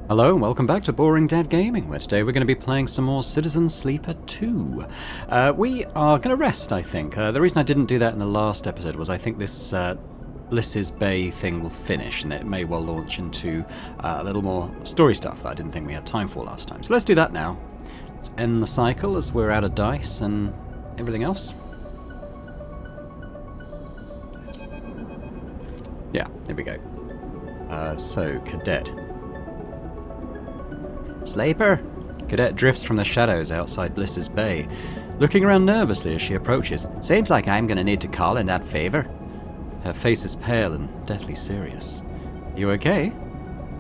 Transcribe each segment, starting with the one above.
Hello and welcome back to Boring Dad Gaming, where today we're going to be playing some more Citizen Sleeper 2. We are going to rest, I think. The reason I didn't do that in the last episode was I think this Bliss's Bay thing will finish, and it may well launch into a little more story stuff that I didn't think we had time for last time. So let's do that now. Let's end the cycle as we're out of dice and everything else. Yeah, here we go. So, Cadet. Sleeper! Cadet drifts from the shadows outside Bliss's Bay, looking around nervously as she approaches. Seems like I'm going to need to call in that favor. Her face is pale and deathly serious. You okay?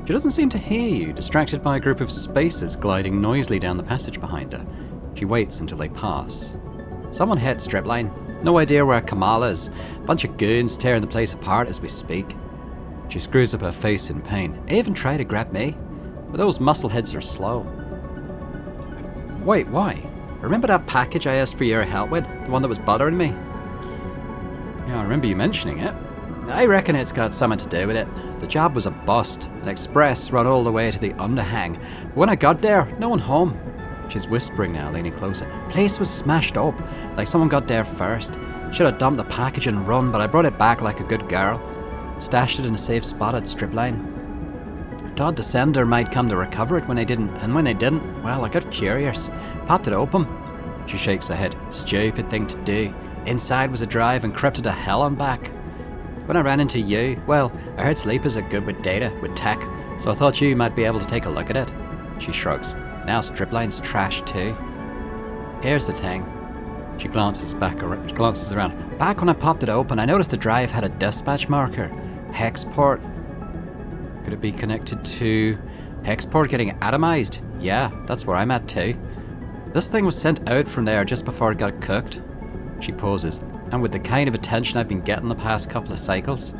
She doesn't seem to hear you, distracted by a group of spacers gliding noisily down the passage behind her. She waits until they pass. Someone hit Stripline. No idea where Kamal is. Bunch of goons tearing the place apart as we speak. She screws up her face in pain. Even try to grab me? But those muscleheads are slow. Wait, why? Remember that package I asked for your help with? The one that was bothering me? Yeah, I remember you mentioning it. I reckon it's got something to do with it. The job was a bust. An express run all the way to the underhang. But when I got there, no one home. She's whispering now, leaning closer. Place was smashed up, like someone got there first. Should have dumped the package and run, but I brought it back like a good girl. Stashed it in a safe spot at Stripline. Thought the sender might come to recover it when they didn't, and when they didn't, well, I got curious. Popped it open. She shakes her head. Stupid thing to do. Inside was a drive encrypted to hell and back. When I ran into you, well, I heard sleepers are good with data, with tech, so I thought you might be able to take a look at it. She shrugs. Now Stripline's trash too. Here's the thing. She glances around. Back when I popped it open, I noticed the drive had a dispatch marker. Hex port. Could it be connected to Hexport getting atomized? Yeah, that's where I'm at too. This thing was sent out from there just before it got cooked. She pauses, and with the kind of attention I've been getting the past couple of cycles.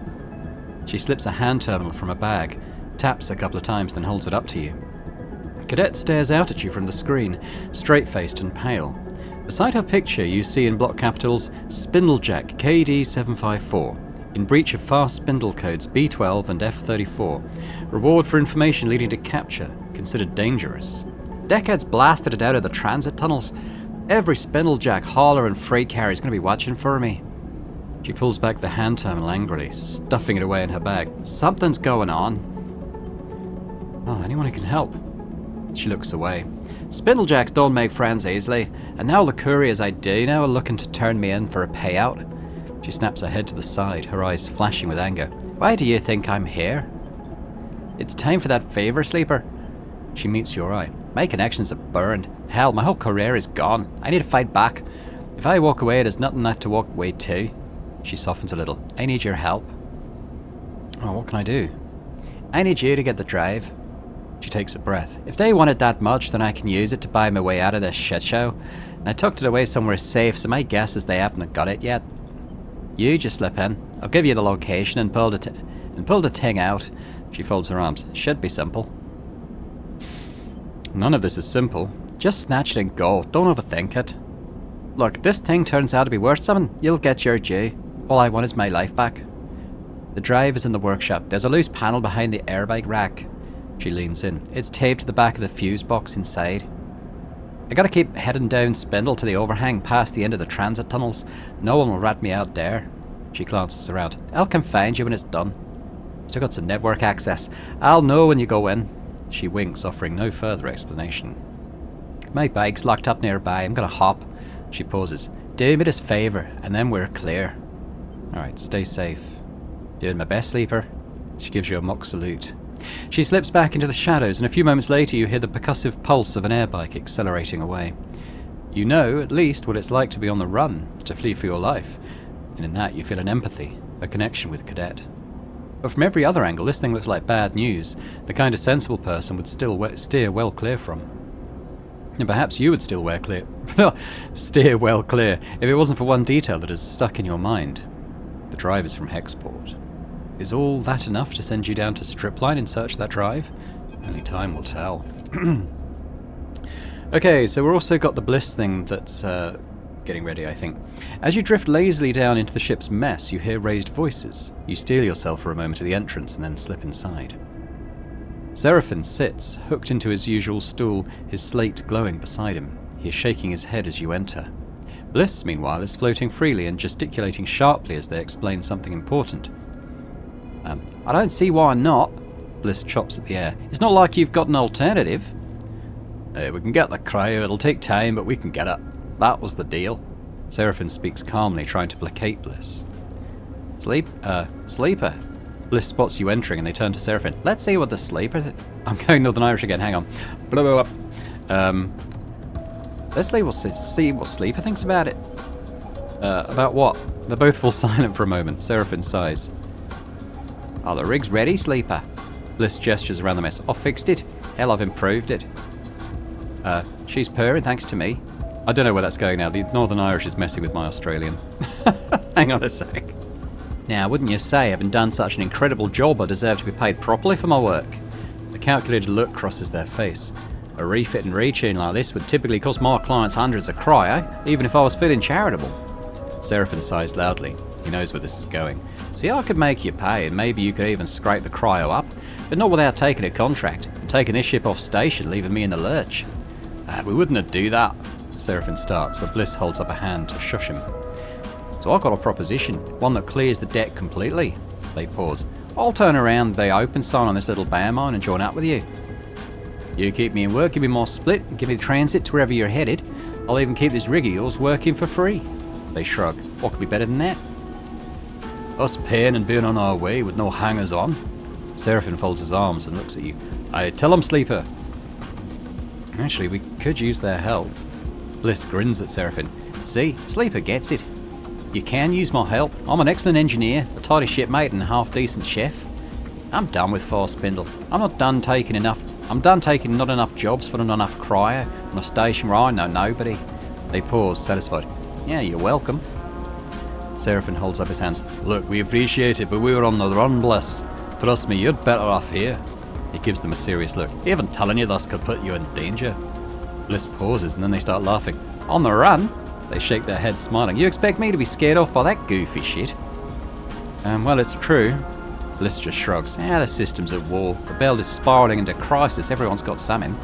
She slips a hand terminal from a bag, taps a couple of times, then holds it up to you. Cadet stares out at you from the screen, straight-faced and pale. Beside her picture you see in block capitals, Spindlejack KD754. In breach of fast spindle codes B12 and F34. Reward for information leading to capture. Considered dangerous. Deckheads blasted it out of the transit tunnels. Every Spindlejack, hauler and freight carrier is going to be watching for me. She pulls back the hand terminal angrily, stuffing it away in her bag. Something's going on. Oh, anyone who can help. She looks away. Spindlejacks don't make friends easily, and now the couriers I do know are looking to turn me in for a payout. She snaps her head to the side, her eyes flashing with anger. Why do you think I'm here? It's time for that favor, Sleeper. She meets your eye. My connections are burned. Hell, my whole career is gone. I need to fight back. If I walk away, there's nothing left to walk away to. She softens a little. I need your help. Oh, what can I do? I need you to get the drive. She takes a breath. If they want it that much, then I can use it to buy my way out of this shit show. And I tucked it away somewhere safe, so my guess is they haven't got it yet. You just slip in. I'll give you the location and pull the thing out. She folds her arms. Should be simple. None of this is simple. Just snatch it and go. Don't overthink it. Look, this thing turns out to be worth something. You'll get your due. All I want is my life back. The drive is in the workshop. There's a loose panel behind the airbag rack. She leans in. It's taped to the back of the fuse box inside. I gotta keep heading down Spindle to the overhang past the end of the transit tunnels. No one will rat me out there. She glances around. I'll come find you when it's done. Still got some network access. I'll know when you go in. She winks, offering no further explanation. My bike's locked up nearby. I'm gonna hop. She pauses. Do me this favor, and then we're clear. Alright, stay safe. Doing my best, Sleeper. She gives you a mock salute. She slips back into the shadows, and a few moments later you hear the percussive pulse of an airbike accelerating away. You know, at least, what it's like to be on the run, to flee for your life, and in that you feel an empathy, a connection with Cadet. But from every other angle, this thing looks like bad news, the kind a sensible person would still steer well clear from. And perhaps you would still steer well clear, if it wasn't for one detail that is stuck in your mind. The drive is from Hexport. Is all that enough to send you down to Stripline in search of that drive? Only time will tell. Okay, so we've also got the Bliss thing that's getting ready, I think. As you drift lazily down into the ship's mess, you hear raised voices. You steel yourself for a moment at the entrance and then slip inside. Seraphim sits, hooked into his usual stool, his slate glowing beside him. He is shaking his head as you enter. Bliss, meanwhile, is floating freely and gesticulating sharply as they explain something important. I don't see why not, Bliss chops at the air. It's not like you've got an alternative. We can get the cryo, it'll take time, but we can get it. That was the deal. Seraphim speaks calmly, trying to placate Bliss. Sleeper. Bliss spots you entering and they turn to Seraphim. Let's see what the sleeper... I'm going Northern Irish again, hang on. Blah, blah, blah. Let's see what Sleeper thinks about it. About what? They both fall silent for a moment. Seraphim sighs. Oh, the rig's ready, Sleeper. Bliss gestures around the mess. I've fixed it. Hell, I've improved it. She's purring thanks to me. I don't know where that's going now. The Northern Irish is messing with my Australian. Hang on a sec. Now, wouldn't you say, having done such an incredible job, I deserve to be paid properly for my work? A calculated look crosses their face. A refit and retune like this would typically cost my clients hundreds of cryo, even if I was feeling charitable. Seraphim sighs loudly. He knows where this is going. See, I could make you pay, and maybe you could even scrape the cryo up, but not without taking a contract, and taking this ship off station, leaving me in the lurch. We wouldn't do that. Seraphim starts, but Bliss holds up a hand to shush him. So I've got a proposition, one that clears the deck completely. They pause. I'll turn around the open sign on this little bear mine and join up with you. You keep me in work, give me more split, give me the transit to wherever you're headed. I'll even keep this rig of yours working for free. They shrug. What could be better than that? Us paying and being on our way with no hangers on. Seraphim folds his arms and looks at you. I tell them, Sleeper. Actually, we could use their help. Bliss grins at Seraphim. See, Sleeper gets it. You can use my help. I'm an excellent engineer, a tidy shipmate and a half-decent chef. I'm done with Force Spindle. I'm done taking not enough jobs for not enough cryo on a station where I know nobody. They pause, satisfied. Yeah, you're welcome. Seraphim holds up his hands. Look, we appreciate it, but we were on the run, Bliss. Trust me, you're better off here. He gives them a serious look. Even telling you this could put you in danger. Bliss pauses and then they start laughing. On the run? They shake their heads, smiling. You expect me to be scared off by that goofy shit? Well, it's true. Bliss just shrugs. The system's at war. The belt is spiralling into crisis. Everyone's got something.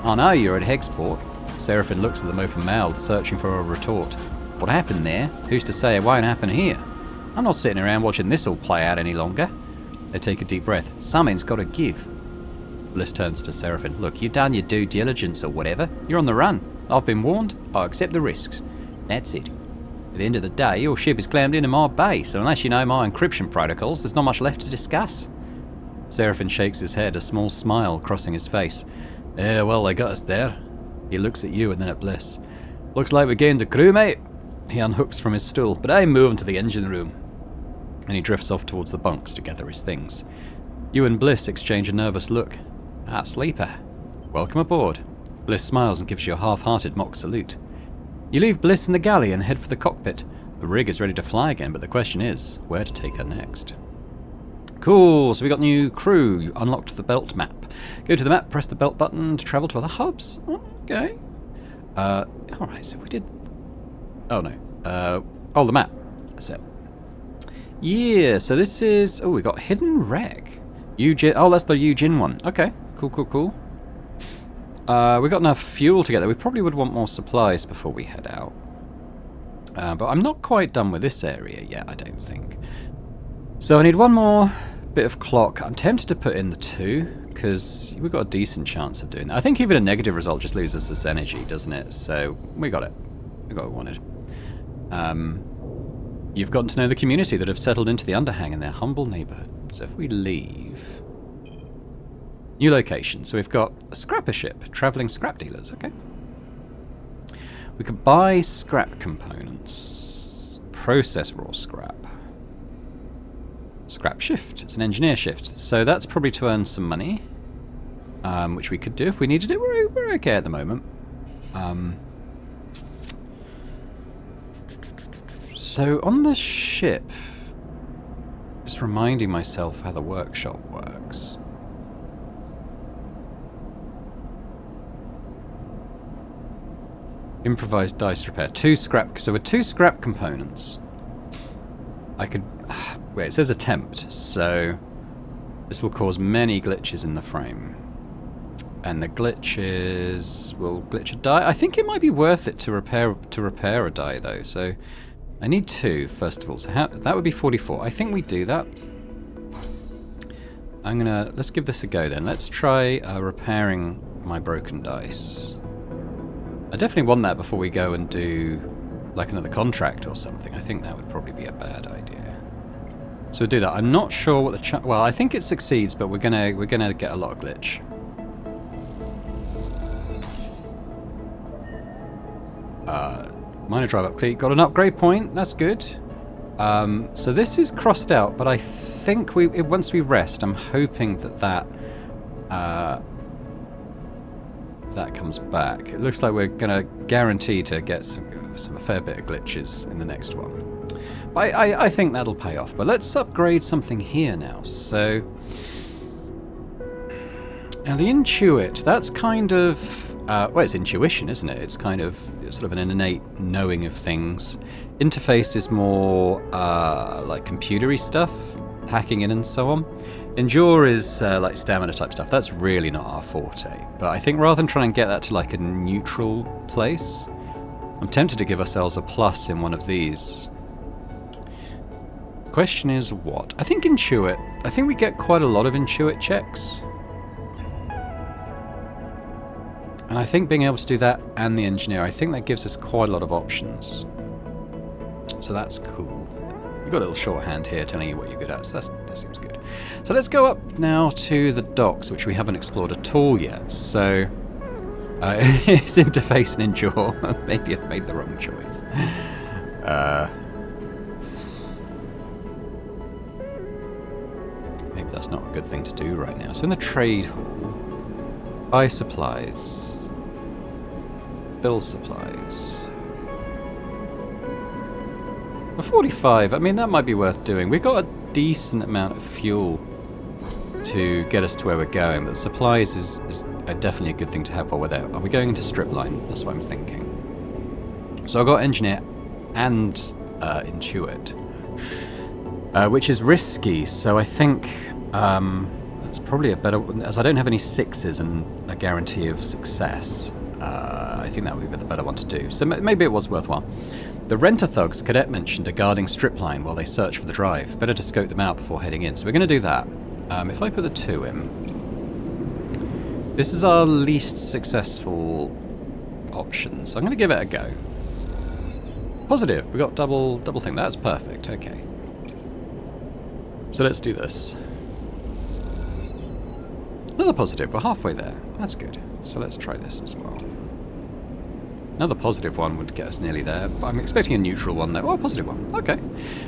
I know you're at Hexport. Seraphim looks at them open-mouthed, searching for a retort. What happened there? Who's to say it won't happen here? I'm not sitting around watching this all play out any longer. They take a deep breath. Something's got to give. Bliss turns to Seraphim. Look, you've done your due diligence or whatever. You're on the run. I've been warned. I accept the risks. That's it. At the end of the day, your ship is clammed into my base, so unless you know my encryption protocols, there's not much left to discuss. Seraphim shakes his head, a small smile crossing his face. Well, they got us there. He looks at you and then at Bliss. Looks like we gained the crew, mate. He unhooks from his stool, but I'm moving to the engine room. And he drifts off towards the bunks to gather his things. You and Bliss exchange a nervous look. Sleeper. Welcome aboard. Bliss smiles and gives you a half-hearted mock salute. You leave Bliss in the galley and head for the cockpit. The rig is ready to fly again, but the question is, where to take her next? Cool, so we got new crew. You unlocked the belt map. Go to the map, press the belt button to travel to other hubs. Okay. Alright, so we did... Oh, no. The map. That's it. Yeah, so this is... Oh, we got Hidden Wreck. Eugene... Oh, that's the Eugene one. Okay, cool. We got enough fuel together. We probably would want more supplies before we head out. But I'm not quite done with this area yet, I don't think. So I need one more bit of clock. I'm tempted to put in the 2, because we've got a decent chance of doing that. I think even a negative result just loses us energy, doesn't it? So we got it. We got what we wanted. You've gotten to know the community that have settled into the Underhang in their humble neighbourhood. So if we leave... New location. So we've got a scrapper ship, travelling scrap dealers. Okay. We could buy scrap components. Process raw scrap. Scrap shift. It's an engineer shift. So that's probably to earn some money. Which we could do if we needed it. We're okay at the moment. So on the ship, just reminding myself how the workshop works. Improvised dice repair. 2 scrap. So with 2 scrap components, I could... Wait, it says attempt. So This will cause many glitches in the frame. And the glitches will glitch a die. I think it might be worth it to repair a die though. So I need 2 first of all. So that would be 44. I think we do that. Let's give this a go then. Let's try repairing my broken dice. I definitely want that before we go and do like another contract or something. I think that would probably be a bad idea. So we'll do that. I'm not sure what the well, I think it succeeds, but we're gonna get a lot of glitch. Minor drive up cleat. Got an upgrade point. That's good. So this is crossed out, but I think once we rest, I'm hoping that comes back. It looks like we're gonna guarantee to get a fair bit of glitches in the next one. But I think that'll pay off. But let's upgrade something here now. So now the intuit. That's kind of well, it's intuition, isn't it? It's kind of sort of an innate knowing of things. Interface is more like computery stuff, hacking in and so on. Endure is like stamina type stuff. That's really not our forte. But I think rather than trying to get that to like a neutral place, I'm tempted to give ourselves a plus in one of these. Question is what? I think intuit. I think we get quite a lot of intuit checks. And I think being able to do that and the engineer, I think that gives us quite a lot of options. So that's cool. You've got a little shorthand here telling you what you're good at, so that seems good. So let's go up now to the docks, which we haven't explored at all yet. So it's interface and endure. Maybe I've made the wrong choice. Maybe that's not a good thing to do right now. So in the trade hall, buy supplies. Build supplies. For 45, I mean, that might be worth doing. We've got a decent amount of fuel to get us to where we're going, but supplies is definitely a good thing to have while we're there. Are we going into strip line? That's what I'm thinking. So I've got engineer and intuit, which is risky, so I think that's probably a better, as I don't have any 6s and a guarantee of success. I think that would be the better one to do. So maybe it was worthwhile. The renter thugs Cadet mentioned are guarding strip line while they search for the drive. Better to scope them out before heading in. So we're going to do that. If I put the 2 in, this is our least successful option. So I'm going to give it a go. Positive. We got double thing. That's perfect. Okay. So let's do this. Another positive. We're halfway there. That's good. So let's try this as well. Another positive one would get us nearly there, but I'm expecting a neutral one there. Oh, a positive one. Okay.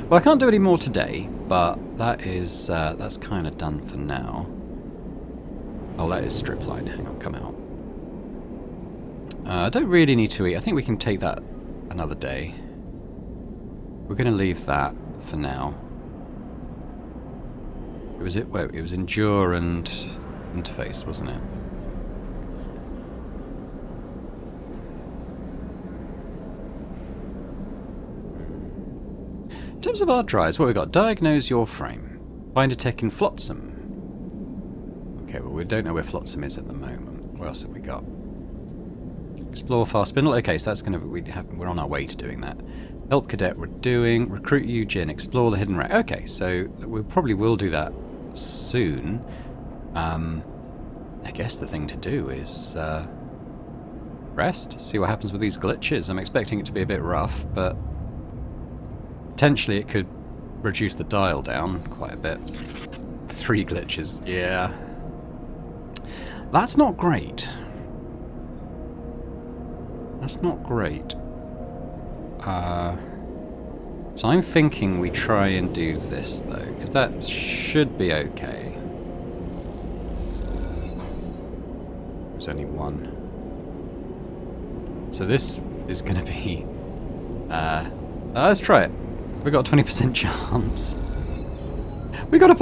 Well, I can't do any more today, but that is that's kind of done for now. Oh, that is strip line. Hang on, come out. I don't really need to eat. I think we can take that another day. We're going to leave that for now. It was endure and interface, wasn't it? In terms of our drives, what we've got, diagnose your frame. Find a tech in Flotsam. Okay, well we don't know where Flotsam is at the moment. What else have we got? Explore fast spindle. Okay, so that's we're on our way to doing that. Help cadet we're doing. Recruit Eugene. Explore the hidden rack. Okay, so we probably will do that soon. I guess the thing to do is rest. See what happens with these glitches. I'm expecting it to be a bit rough, but potentially it could reduce the dial down quite a bit. 3 glitches, yeah. That's not great. That's not great. So I'm thinking we try and do this though, because that should be okay. There's only one. So this is going to be... let's try it. We got a 20% chance. We got a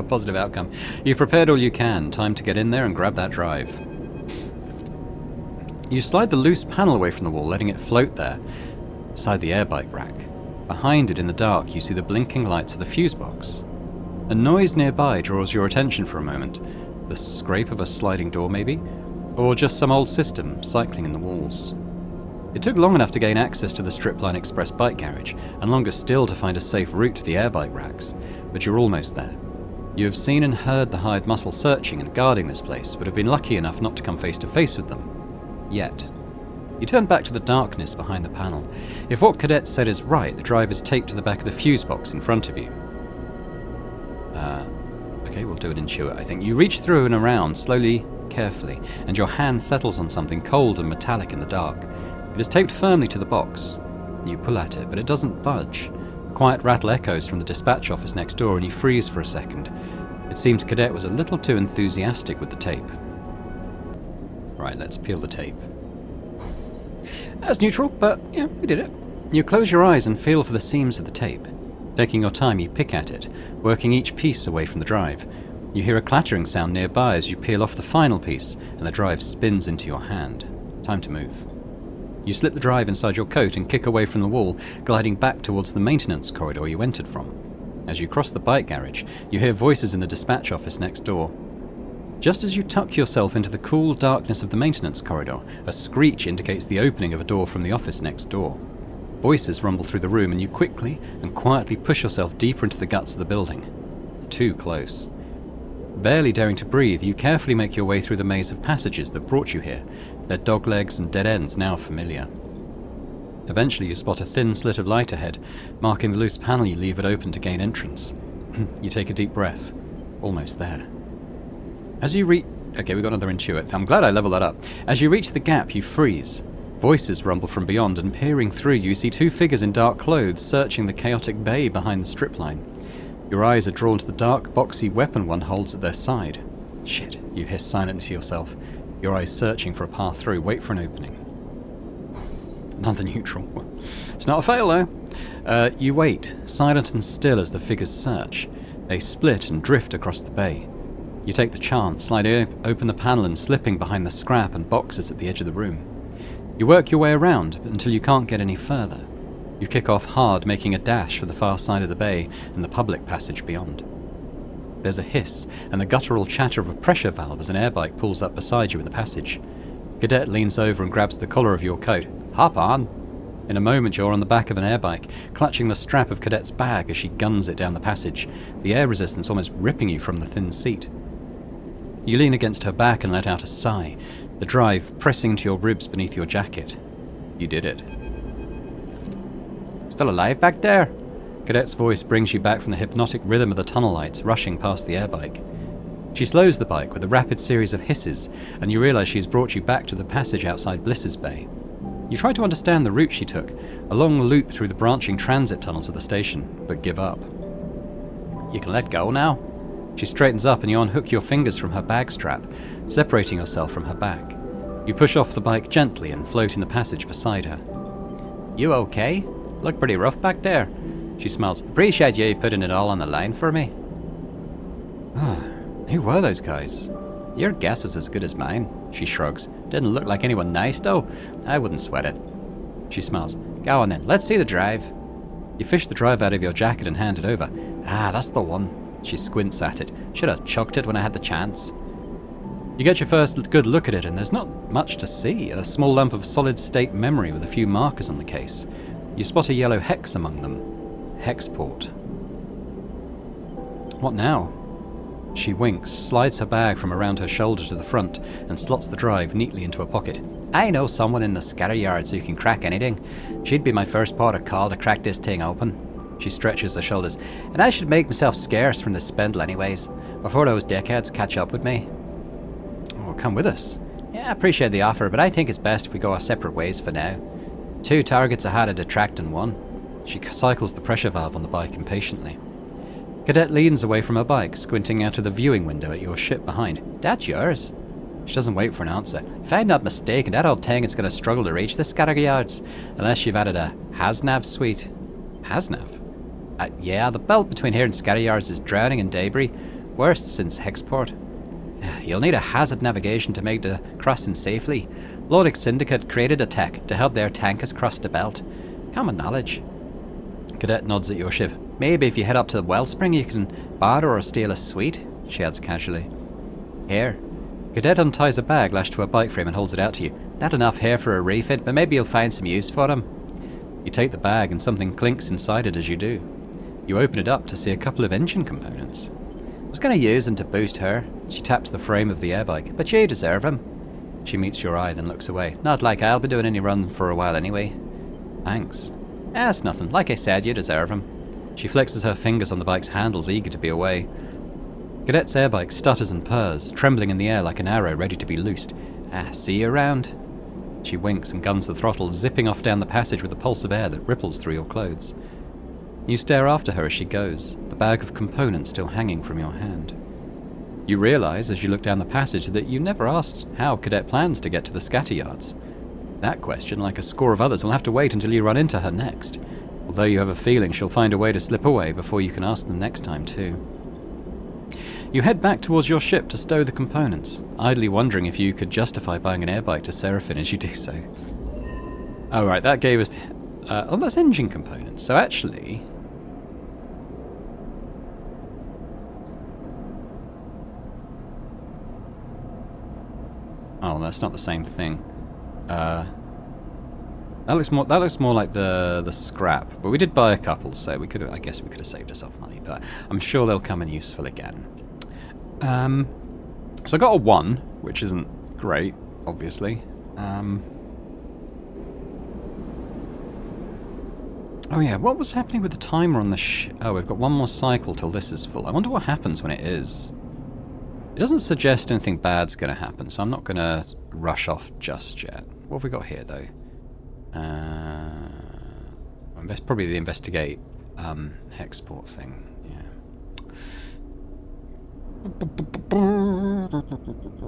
positive outcome. You've prepared all you can. Time to get in there and grab that drive. You slide the loose panel away from the wall, letting it float there, beside the airbike rack. Behind it in the dark, you see the blinking lights of the fuse box. A noise nearby draws your attention for a moment. The scrape of a sliding door, maybe? Or just some old system cycling in the walls. It took long enough to gain access to the Stripline Express bike garage, and longer still to find a safe route to the airbike racks, but you're almost there. You have seen and heard the hired muscle searching and guarding this place, but have been lucky enough not to come face to face with them. Yet. You turn back to the darkness behind the panel. If what Cadet said is right, the drive is taped to the back of the fuse box in front of you. Okay, we'll do an intuit, I think. You reach through and around, slowly, carefully, and your hand settles on something cold and metallic in the dark. It is taped firmly to the box. You pull at it, but it doesn't budge. A quiet rattle echoes from the dispatch office next door, and you freeze for a second. It seems Cadet was a little too enthusiastic with the tape. Right, let's peel the tape. That's neutral, but yeah, we did it. You close your eyes and feel for the seams of the tape. Taking your time, you pick at it, working each piece away from the drive. You hear a clattering sound nearby as you peel off the final piece, and the drive spins into your hand. Time to move. You slip the drive inside your coat and kick away from the wall, gliding back towards the maintenance corridor you entered from. As you cross the bike garage, you hear voices in the dispatch office next door. Just as you tuck yourself into the cool darkness of the maintenance corridor, a screech indicates the opening of a door from the office next door. Voices rumble through the room, and you quickly and quietly push yourself deeper into the guts of the building. Too close. Barely daring to breathe, you carefully make your way through the maze of passages that brought you here, their doglegs and dead ends now familiar. Eventually you spot a thin slit of light ahead, marking the loose panel you leave it open to gain entrance. You take a deep breath. Almost there. As you reach... Okay, we got another intuit. I'm glad I leveled that up. As you reach the gap, you freeze. Voices rumble from beyond, and peering through, you see two figures in dark clothes searching the chaotic bay behind the strip line. Your eyes are drawn to the dark, boxy weapon one holds at their side. Shit, you hiss silently to yourself, your eyes searching for a path through. Wait for an opening. Another neutral. It's not a fail, though. You wait, silent and still as the figures search. They split and drift across the bay. You take the chance, slide open the panel and slipping behind the scrap and boxes at the edge of the room. You work your way around until you can't get any further. You kick off hard, making a dash for the far side of the bay and the public passage beyond. There's a hiss and the guttural chatter of a pressure valve as an airbike pulls up beside you in the passage. Cadet leans over and grabs the collar of your coat. Hop on! In a moment you're on the back of an airbike, clutching the strap of Cadet's bag as she guns it down the passage, the air resistance almost ripping you from the thin seat. You lean against her back and let out a sigh, the drive pressing to your ribs beneath your jacket. You did it. Still alive back there? Cadet's voice brings you back from the hypnotic rhythm of the tunnel lights rushing past the airbike. She slows the bike with a rapid series of hisses, and you realize she has brought you back to the passage outside Bliss's Bay. You try to understand the route she took, a long loop through the branching transit tunnels of the station, but give up. You can let go now. She straightens up and you unhook your fingers from her bag strap, separating yourself from her back. You push off the bike gently and float in the passage beside her. You okay? Look pretty rough back there. She smiles. Appreciate you putting it all on the line for me. Who were those guys? Your guess is as good as mine, she shrugs. Didn't look like anyone nice, though. I wouldn't sweat it. She smiles. Go on then, let's see the drive. You fish the drive out of your jacket and hand it over. Ah, that's the one. She squints at it. Should have chucked it when I had the chance. You get your first good look at it, and there's not much to see. A small lump of solid-state memory with a few markers on the case. You spot a yellow hex among them. Hexport. What now? She winks, slides her bag from around her shoulder to the front, and slots the drive neatly into a pocket. I know someone in the scatter yards who can crack anything. She'd be my first port of call to crack this thing open. She stretches her shoulders. And I should make myself scarce from this spindle anyways, before those dickheads catch up with me. Oh, come with us. Yeah, I appreciate the offer, but I think it's best if we go our separate ways for now. 2 targets are harder to track than 1. She cycles the pressure valve on the bike impatiently. Cadet leans away from her bike, squinting out of the viewing window at your ship behind. That's yours. She doesn't wait for an answer. If I'm not mistaken, that old thing is going to struggle to reach the scatter yards, unless you've added a Hasnav suite. Hasnav? Yeah, the belt between here and scatter yards is drowning in debris. Worst since Hexport. You'll need a hazard navigation to make the crossing safely. Lodic Syndicate created a tech to help their tankers cross the belt. Common knowledge. Cadet nods at your ship. Maybe if you head up to the wellspring you can barter or steal a sweet, she adds casually. Here. Cadet unties a bag lashed to a bike frame and holds it out to you. Not enough here for a refit, but maybe you'll find some use for them. You take the bag and something clinks inside it as you do. You open it up to see a couple of engine components. I was going to use them to boost her. She taps the frame of the airbike. But you deserve them. She meets your eye, then looks away. Not like I'll be doing any run for a while anyway. Thanks. It's nothing. Like I said, you deserve them. She flexes her fingers on the bike's handles, eager to be away. Cadet's airbike stutters and purrs, trembling in the air like an arrow ready to be loosed. See you around. She winks and guns the throttle, zipping off down the passage with a pulse of air that ripples through your clothes. You stare after her as she goes, the bag of components still hanging from your hand. You realise as you look down the passage that you never asked how Cadet plans to get to the scatter yards. That question, like a score of others, will have to wait until you run into her next, although you have a feeling she'll find a way to slip away before you can ask them next time too. You head back towards your ship to stow the components, idly wondering if you could justify buying an airbike to Seraphine as you do so. Oh right, that gave us... that's engine components, so actually... Oh, that's not the same thing. That looks more like the scrap, but we did buy a couple, so I guess we could have saved ourselves money, but I'm sure they'll come in useful again. So I got a 1, which isn't great, obviously. Oh yeah, what was happening with the timer on the oh, we've got one more cycle till this is full. I wonder what happens when it is. It doesn't suggest anything bad's going to happen, so I'm not going to rush off just yet. What have we got here, though? That's probably the investigate export thing.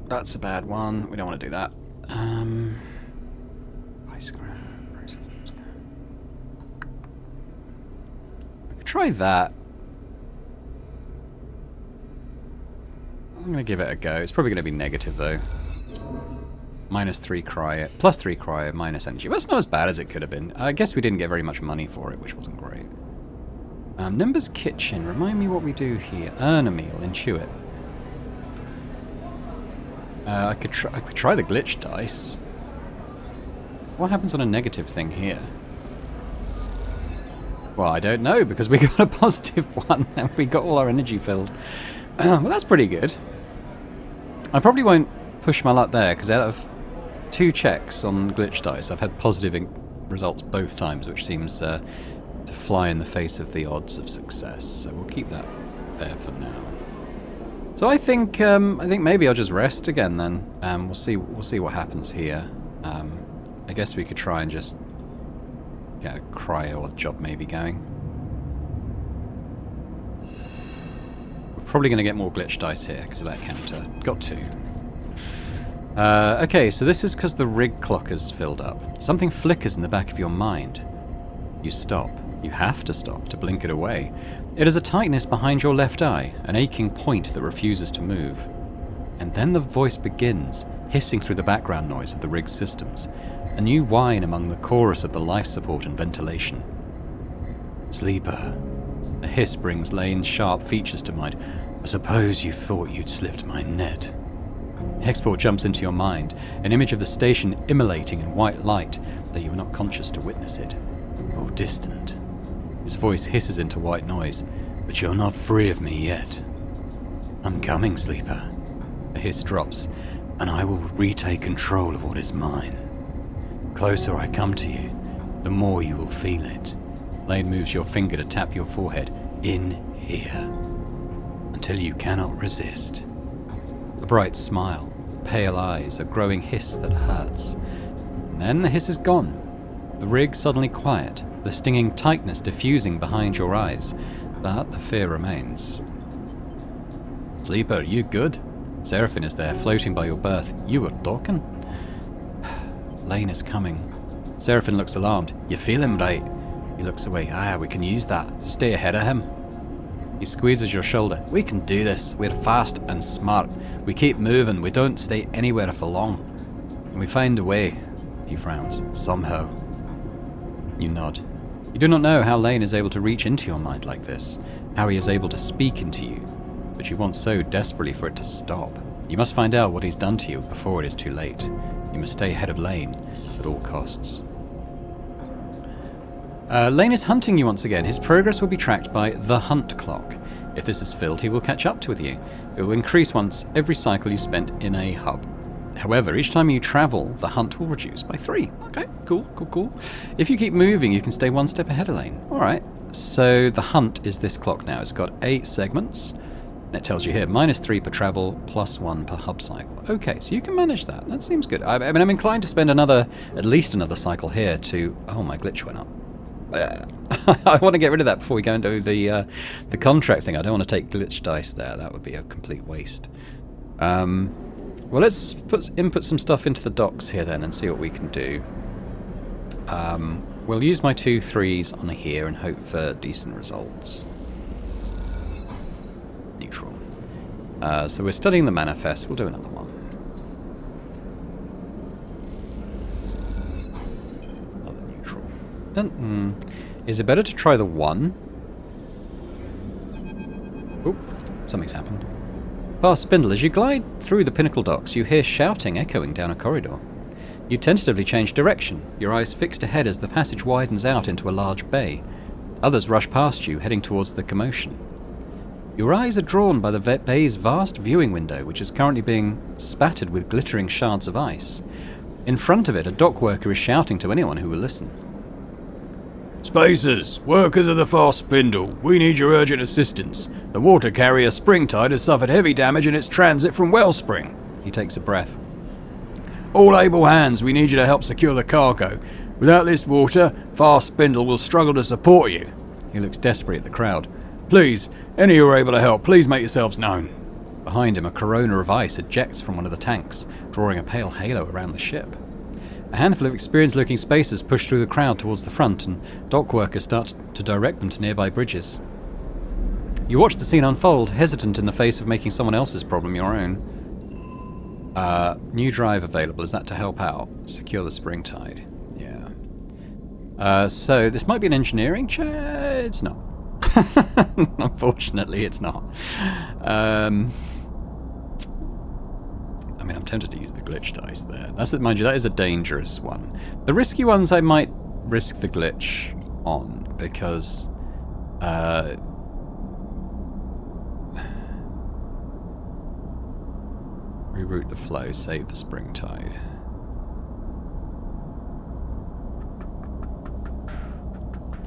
That's a bad one. We don't want to do that. I could try that. I'm going to give it a go. It's probably going to be negative, though. -3 cryo, +3 cryo, minus energy. Well, it's not as bad as it could have been. I guess we didn't get very much money for it, which wasn't great. Numbers Kitchen. Remind me what we do here. Earn a meal. Intuit. I could try the glitch dice. What happens on a negative thing here? Well, I don't know, because we got a positive one and we got all our energy filled. Well, that's pretty good. I probably won't push my luck there, because out of 2 checks on glitch dice, I've had positive results both times, which seems to fly in the face of the odds of success. So we'll keep that there for now. So I think maybe I'll just rest again then. We'll see what happens here. I guess we could try and just get a cryo odd job maybe going. We're probably going to get more glitch dice here because of that counter. Got 2. Okay, so this is because the rig clock is filled up. Something flickers in the back of your mind. You stop. You have to stop to blink it away. It is a tightness behind your left eye, an aching point that refuses to move. And then the voice begins, hissing through the background noise of the rig's systems, a new whine among the chorus of the life support and ventilation. Sleeper. A hiss brings Lane's sharp features to mind. I suppose you thought you'd slipped my net. Hexport jumps into your mind, an image of the station immolating in white light, though you are not conscious to witness it. Oh, distant. His voice hisses into white noise. But you're not free of me yet. I'm coming, Sleeper. A hiss drops, and I will retake control of what is mine. The closer I come to you, the more you will feel it. Lane moves your finger to tap your forehead. In here. Until you cannot resist. A bright smile, pale eyes, a growing hiss that hurts. And then the hiss is gone. The rig suddenly quiet, the stinging tightness diffusing behind your eyes, but the fear remains. Sleeper, you good? Seraphine is there, floating by your berth. You were talking? Lane is coming. Seraphine looks alarmed. You feel him, right? He looks away. We can use that. Stay ahead of him. He squeezes your shoulder. We can do this. We're fast and smart. We keep moving. We don't stay anywhere for long. And we find a way. He frowns. Somehow. You nod. You do not know how Lane is able to reach into your mind like this, how he is able to speak into you, but you want so desperately for it to stop. You must find out what he's done to you before it is too late. You must stay ahead of Lane at all costs. Lane is hunting you once again. His progress will be tracked by the hunt clock. If this is filled, he will catch up with you. It will increase once every cycle you spent in a hub. However, each time you travel, the hunt will reduce by 3. Okay, cool. If you keep moving, you can stay one step ahead of Lane. Alright, so the hunt is this clock now. It's got 8 segments, and it tells you here, -3 per travel, +1 per hub cycle. Okay, so you can manage that. That seems good. I mean, I'm inclined to spend at least another cycle here to... Oh, my glitch went up. I want to get rid of that before we go and do the contract thing. I don't want to take glitch dice there. That would be a complete waste. Well, let's input some stuff into the docs here then and see what we can do. We'll use my 2 3s on here and hope for decent results. Neutral. So we're studying the manifest. We'll do another one. Another neutral. Is it better to try the 1? Oop, something's happened. Past Spindle, as you glide through the pinnacle docks, you hear shouting echoing down a corridor. You tentatively change direction, your eyes fixed ahead as the passage widens out into a large bay. Others rush past you, heading towards the commotion. Your eyes are drawn by the bay's vast viewing window, which is currently being spattered with glittering shards of ice. In front of it, a dock worker is shouting to anyone who will listen. Spacers, workers of the Fast Spindle, we need your urgent assistance. The water carrier Springtide has suffered heavy damage in its transit from Wellspring. He takes a breath. All able hands, we need you to help secure the cargo. Without this water, Fast Spindle will struggle to support you. He looks desperately at the crowd. Please, any who are able to help, please make yourselves known. Behind him, a corona of ice ejects from one of the tanks, drawing a pale halo around the ship. A handful of experienced-looking spacers push through the crowd towards the front, and dock workers start to direct them to nearby bridges. You watch the scene unfold, hesitant in the face of making someone else's problem your own. New drive available. Is that to help out? Secure the Springtide. Yeah. So this might be an engineering check. It's not. Unfortunately, it's not. I mean, I'm tempted to use the glitch dice there. Mind you, that is a dangerous one. The risky ones I might risk the glitch on, because... reroute the flow, save the Springtide.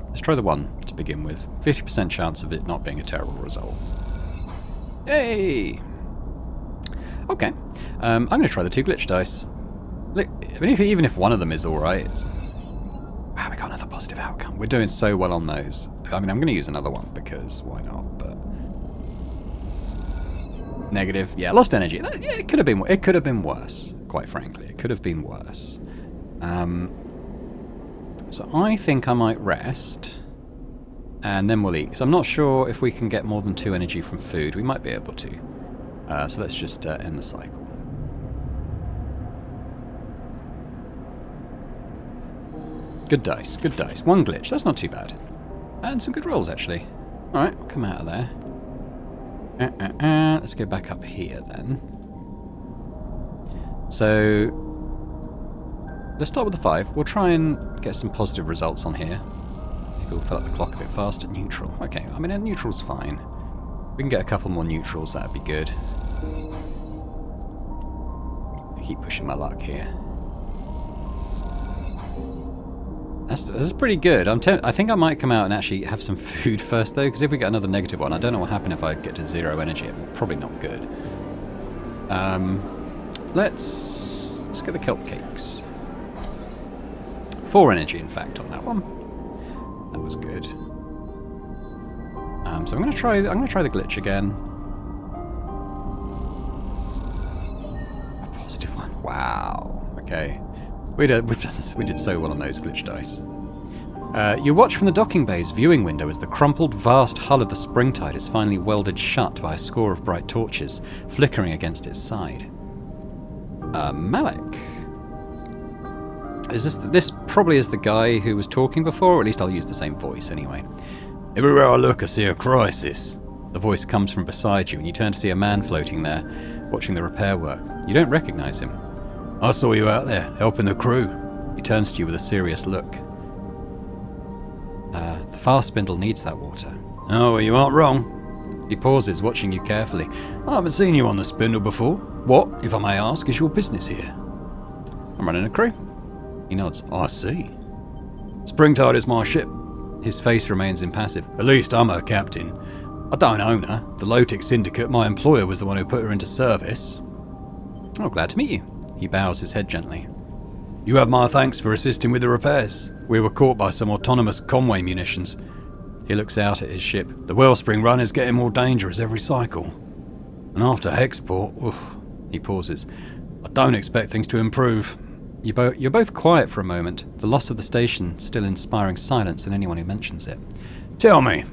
Let's try the 1 to begin with. 50% chance of it not being a terrible result. Yay! Okay. I'm going to try the 2 glitch dice. Look, I mean, even if one of them is alright... Wow, we got another positive outcome. We're doing so well on those. I mean, I'm going to use another one, because why not, but... Negative. Yeah, lost energy. Yeah, it could have been worse, quite frankly. It could have been worse. So I think I might rest, and then we'll eat. Because I'm not sure if we can get more than 2 energy from food. We might be able to. So let's just end the cycle. Good dice, good dice. 1 glitch, that's not too bad. And some good rolls, actually. Alright, we'll come out of there. Let's go back up here, then. So, let's start with the 5. We'll try and get some positive results on here. Maybe we'll fill up the clock a bit faster. Neutral. Okay, I mean, a neutral's fine. We can get a couple more neutrals, that'd be good. I keep pushing my luck here. That's pretty good. I think I might come out and actually have some food first, though, because if we get another negative one, I don't know what happened if I get to 0 energy. Probably not good. Let's get the kelp cakes. 4 energy, in fact, on that one. That was good. So I'm going to try the glitch again. A positive one. Wow. Okay. We did so well on those glitch dice. You watch from the docking bay's viewing window as the crumpled, vast hull of the Springtide is finally welded shut by a score of bright torches flickering against its side. Malik. This probably is the guy who was talking before, or at least I'll use the same voice anyway. Everywhere I look, I see a crisis. The voice comes from beside you, and you turn to see a man floating there, watching the repair work. You don't recognize him. I saw you out there, helping the crew. He turns to you with a serious look. The fast spindle needs that water. Oh, well, you aren't wrong. He pauses, watching you carefully. I haven't seen you on the spindle before. What, if I may ask, is your business here? I'm running a crew. He nods. I see. Springtide is my ship. His face remains impassive. At least I'm her captain. I don't own her. The Lotic Syndicate, my employer, was the one who put her into service. Oh, glad to meet you. He bows his head gently. You have my thanks for assisting with the repairs. We were caught by some autonomous Conway munitions. He looks out at his ship. The Wellspring run is getting more dangerous every cycle. And after Hexport, he pauses. I don't expect things to improve. You're both quiet for a moment, the loss of the station still inspiring silence in anyone who mentions it. Tell me,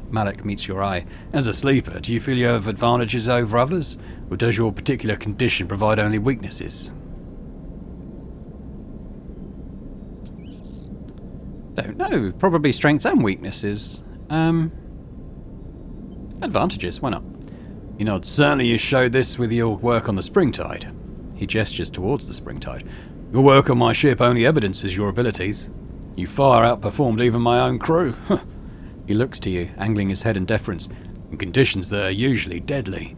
Malik meets your eye. as a sleeper, do you feel you have advantages over others? Or does your particular condition provide only weaknesses? Don't know. Probably strengths and weaknesses. Advantages, why not? You know, certainly you showed this with your work on the Springtide. He gestures towards the Springtide. Your work on my ship only evidences your abilities. You far outperformed even my own crew. He looks to you, angling his head in deference. In conditions that are usually deadly.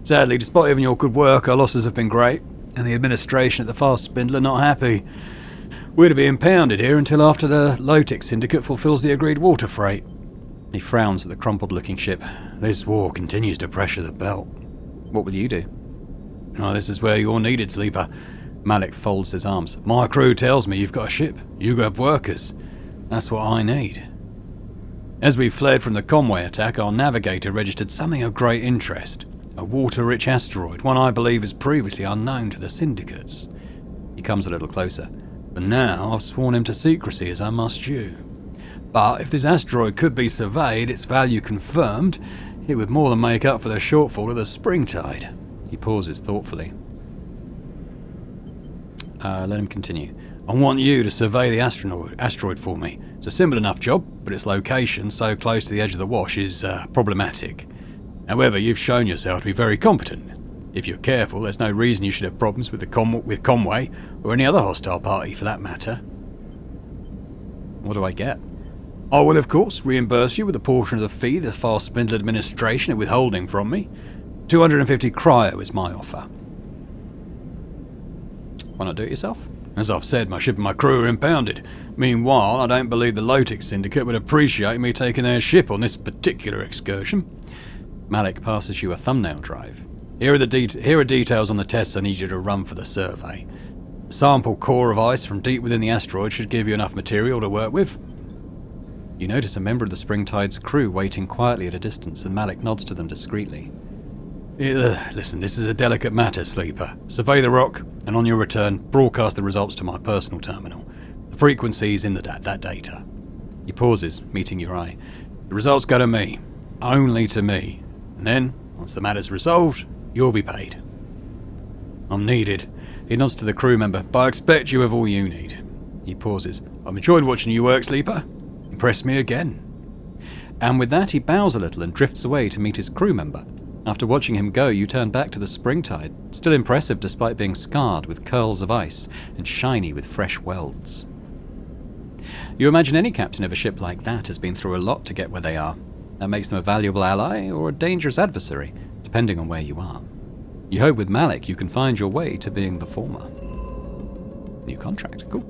Sadly, despite even your good work, our losses have been great, and the administration at the Fast Spindle are not happy. We're to be impounded here until after the Lotic Syndicate fulfills the agreed water freight. He frowns at the crumpled-looking ship. This war continues to pressure the belt. What will you do? Oh, this is where you're needed, Sleeper. Malik folds his arms. My crew tells me you've got a ship. You have workers. That's what I need. As we fled from the Conway attack, our navigator registered something of great interest. A water-rich asteroid, one I believe is previously unknown to the syndicates. He comes a little closer. But now I've sworn him to secrecy, as I must you. But if this asteroid could be surveyed, its value confirmed, it would more than make up for the shortfall of the Springtide. He pauses thoughtfully. Let him continue. I want you to survey the asteroid for me. It's a simple enough job, but its location, so close to the edge of the wash, is problematic. However, you've shown yourself to be very competent. If you're careful, there's no reason you should have problems with Conway, or any other hostile party for that matter. What do I get? I will, of course, reimburse you with a portion of the fee the Fast Spindle administration are withholding from me. 250 cryo is my offer. Why not do it yourself? As I've said, my ship and my crew are impounded. Meanwhile, I don't believe the Lotic Syndicate would appreciate me taking their ship on this particular excursion. Malik passes you a thumbnail drive. Here are details on the tests I need you to run for the survey. A sample core of ice from deep within the asteroid should give you enough material to work with. You notice a member of the Springtide's crew waiting quietly at a distance, and Malik nods to them discreetly. Listen, this is a delicate matter, Sleeper. Survey the rock, and on your return, broadcast the results to my personal terminal. The frequencies in that data. He pauses, meeting your eye. The results go to me. Only to me. And then, once the matter's resolved, you'll be paid. I'm needed. He nods to the crew member. But I expect you have all you need. He pauses. I've enjoyed watching you work, Sleeper. Impress me again. And with that, he bows a little and drifts away to meet his crew member. After watching him go, you turn back to the Springtide, still impressive despite being scarred with curls of ice and shiny with fresh welds. You imagine any captain of a ship like that has been through a lot to get where they are. That makes them a valuable ally or a dangerous adversary, depending on where you are. You hope with Malik you can find your way to being the former. New contract, cool.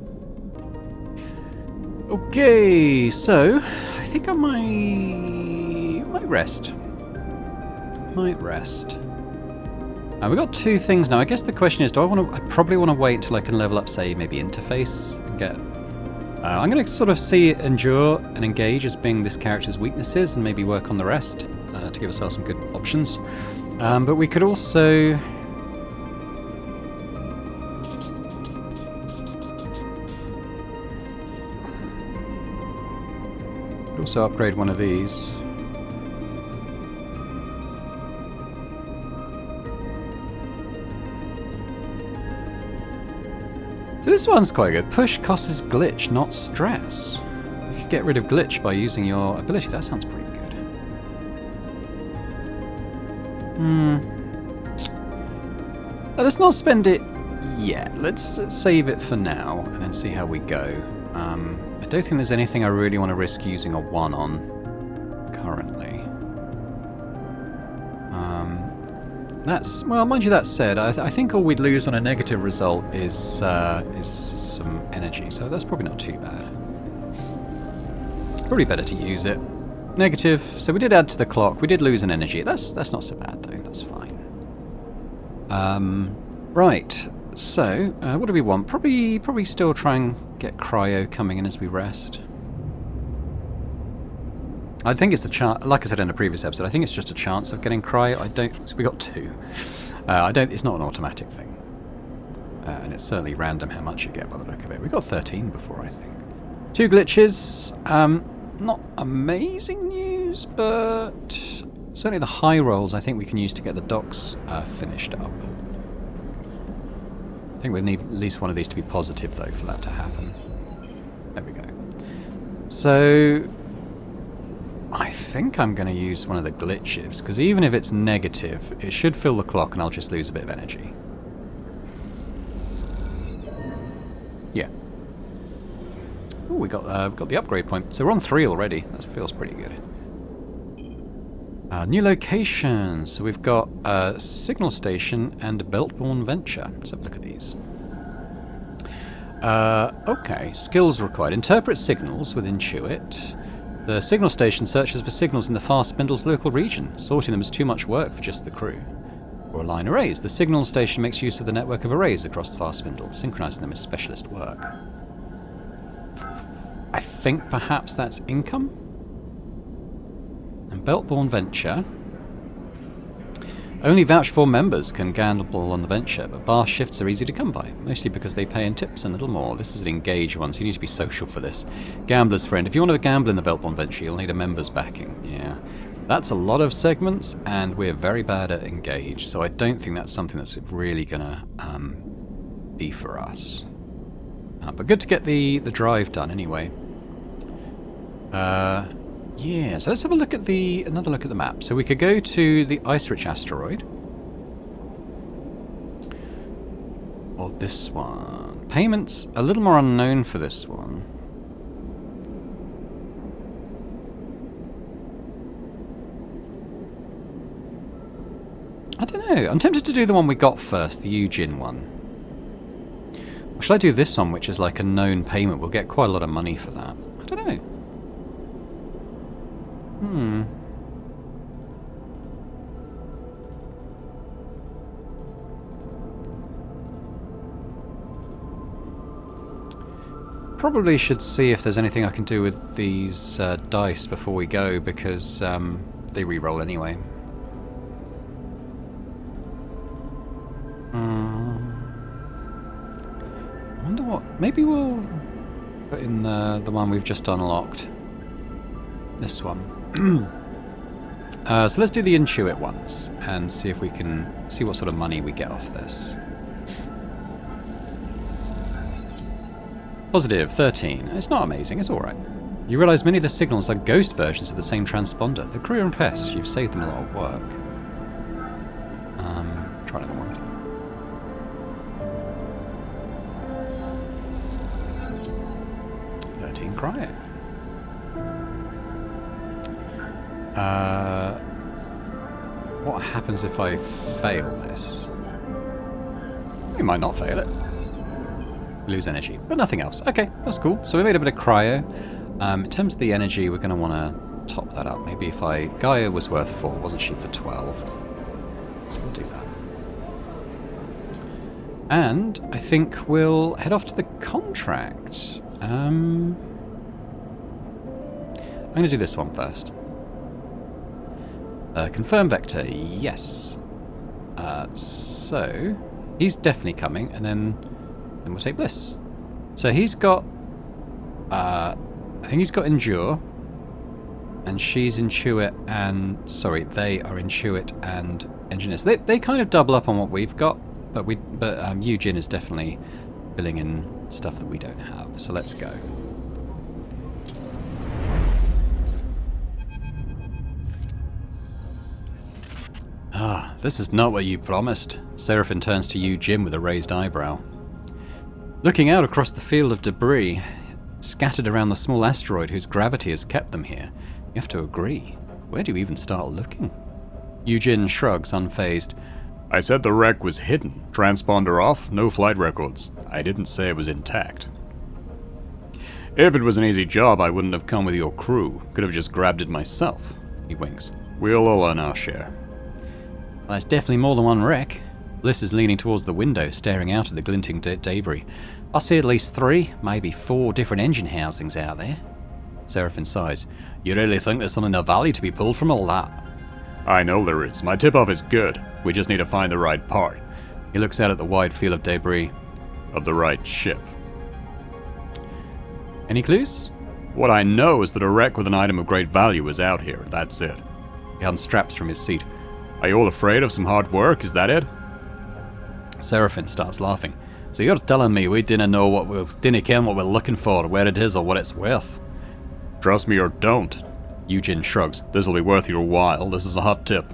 Okay, so I think I might rest. We've got two things now. I guess the question is, I probably want to wait until I can level up, say, maybe interface and get... I'm going to sort of see endure and engage as being this character's weaknesses and maybe work on the rest to give ourselves some good options. But we could also... upgrade one of these. So this one's quite good. Push causes glitch, not stress. You could get rid of glitch by using your ability. That sounds pretty good. Let's not spend it yet. Let's save it for now and then see how we go. I don't think there's anything I really want to risk using a 1 on currently. That's, well, mind you, that said, I think all we'd lose on a negative result is some energy, so that's probably not too bad. Probably better to use it. Negative, so we did add to the clock, we did lose an energy. That's not so bad though, that's fine. Right, so what do we want? Probably still try and get cryo coming in as we rest. I think it's a chance, like I said in a previous episode, I think it's just a chance of getting cryo. So we got 2. It's not an automatic thing. And it's certainly random how much you get by the look of it. We got 13 before, I think. 2 glitches. Not amazing news, but certainly the high rolls I think we can use to get the docks finished up. I think we need at least one of these to be positive, though, for that to happen. There we go. So I think I'm going to use one of the glitches, because even if it's negative, it should fill the clock and I'll just lose a bit of energy. Yeah. Ooh, we got the upgrade point. So we're on 3 already. That feels pretty good. New locations. So we've got a signal station and a belt-borne venture. Let's have a look at these. Okay, skills required. Interpret signals with Intuit. The signal station searches for signals in the fast spindle's local region. Sorting them is too much work for just the crew. Or align arrays. The signal station makes use of the network of arrays across the fast spindle. Synchronizing them is specialist work. I think perhaps that's income? And Belt-borne Venture. Only vouched for members can gamble on the venture, but bar shifts are easy to come by, mostly because they pay in tips and a little more. This is an engaged one, so you need to be social for this. Gambler's friend. If you want to gamble in the Belt-borne Venture, you'll need a member's backing. Yeah. That's a lot of segments, and we're very bad at engage, so I don't think that's something that's really going to be for us. But good to get the drive done anyway. Yeah, so let's have a look at another look at the map. So we could go to the ice-rich asteroid. Or this one. Payments a little more unknown for this one. I don't know. I'm tempted to do the one we got first, the Eugene one. Or should I do this one, which is like a known payment? We'll get quite a lot of money for that. I don't know. Probably should see if there's anything I can do with these dice before we go, because they re-roll anyway. I wonder what... Maybe we'll put in the one we've just unlocked. This one. So let's do the Intuit ones and see if we can see what sort of money we get off this. Positive, 13. It's not amazing, it's alright. You realise many of the signals are ghost versions of the same transponder. The crew are impressed. You've saved them a lot of work. Try another one. Cryo. What happens if I fail this? We might not fail it. Lose energy, but nothing else. Okay, that's cool. So we made a bit of cryo. In terms of the energy, we're going to want to top that up. Maybe if Gaia was worth 4, wasn't she, for 12? So we'll do that. And I think we'll head off to the contract. I'm going to do this one first. Confirm Vector, yes. So, he's definitely coming, and then we'll take Bliss. So he's got, I think he's got Endure, and she's Intuit, and, sorry, they are Intuit and Engineers. They kind of double up on what we've got, but Eugene is definitely filling in stuff that we don't have. So let's go. Ah, this is not what you promised. Seraphine turns to you, Jim, with a raised eyebrow. Looking out across the field of debris scattered around the small asteroid whose gravity has kept them here, you have to agree. Where do you even start looking? Eugene shrugs, unfazed. I said the wreck was hidden. Transponder off, no flight records. I didn't say it was intact. If it was an easy job, I wouldn't have come with your crew. Could have just grabbed it myself. He winks. We'll all earn our share. Well, there's definitely more than one wreck. Bliss is leaning towards the window, staring out at the glinting debris. I see at least 3, maybe 4 different engine housings out there. Seraphine sighs. You really think there's something of value to be pulled from all that? I know there is. My tip-off is good. We just need to find the right part. He looks out at the wide field of debris. Of the right ship. Any clues? What I know is that a wreck with an item of great value is out here. That's it. He unstraps from his seat. Are you all afraid of some hard work? Is that it? Seraphine starts laughing. So you're telling me we didn't know didn't ken what we're looking for, where it is, or what it's worth? Trust me or don't. Eugene shrugs. This'll be worth your while. This is a hot tip.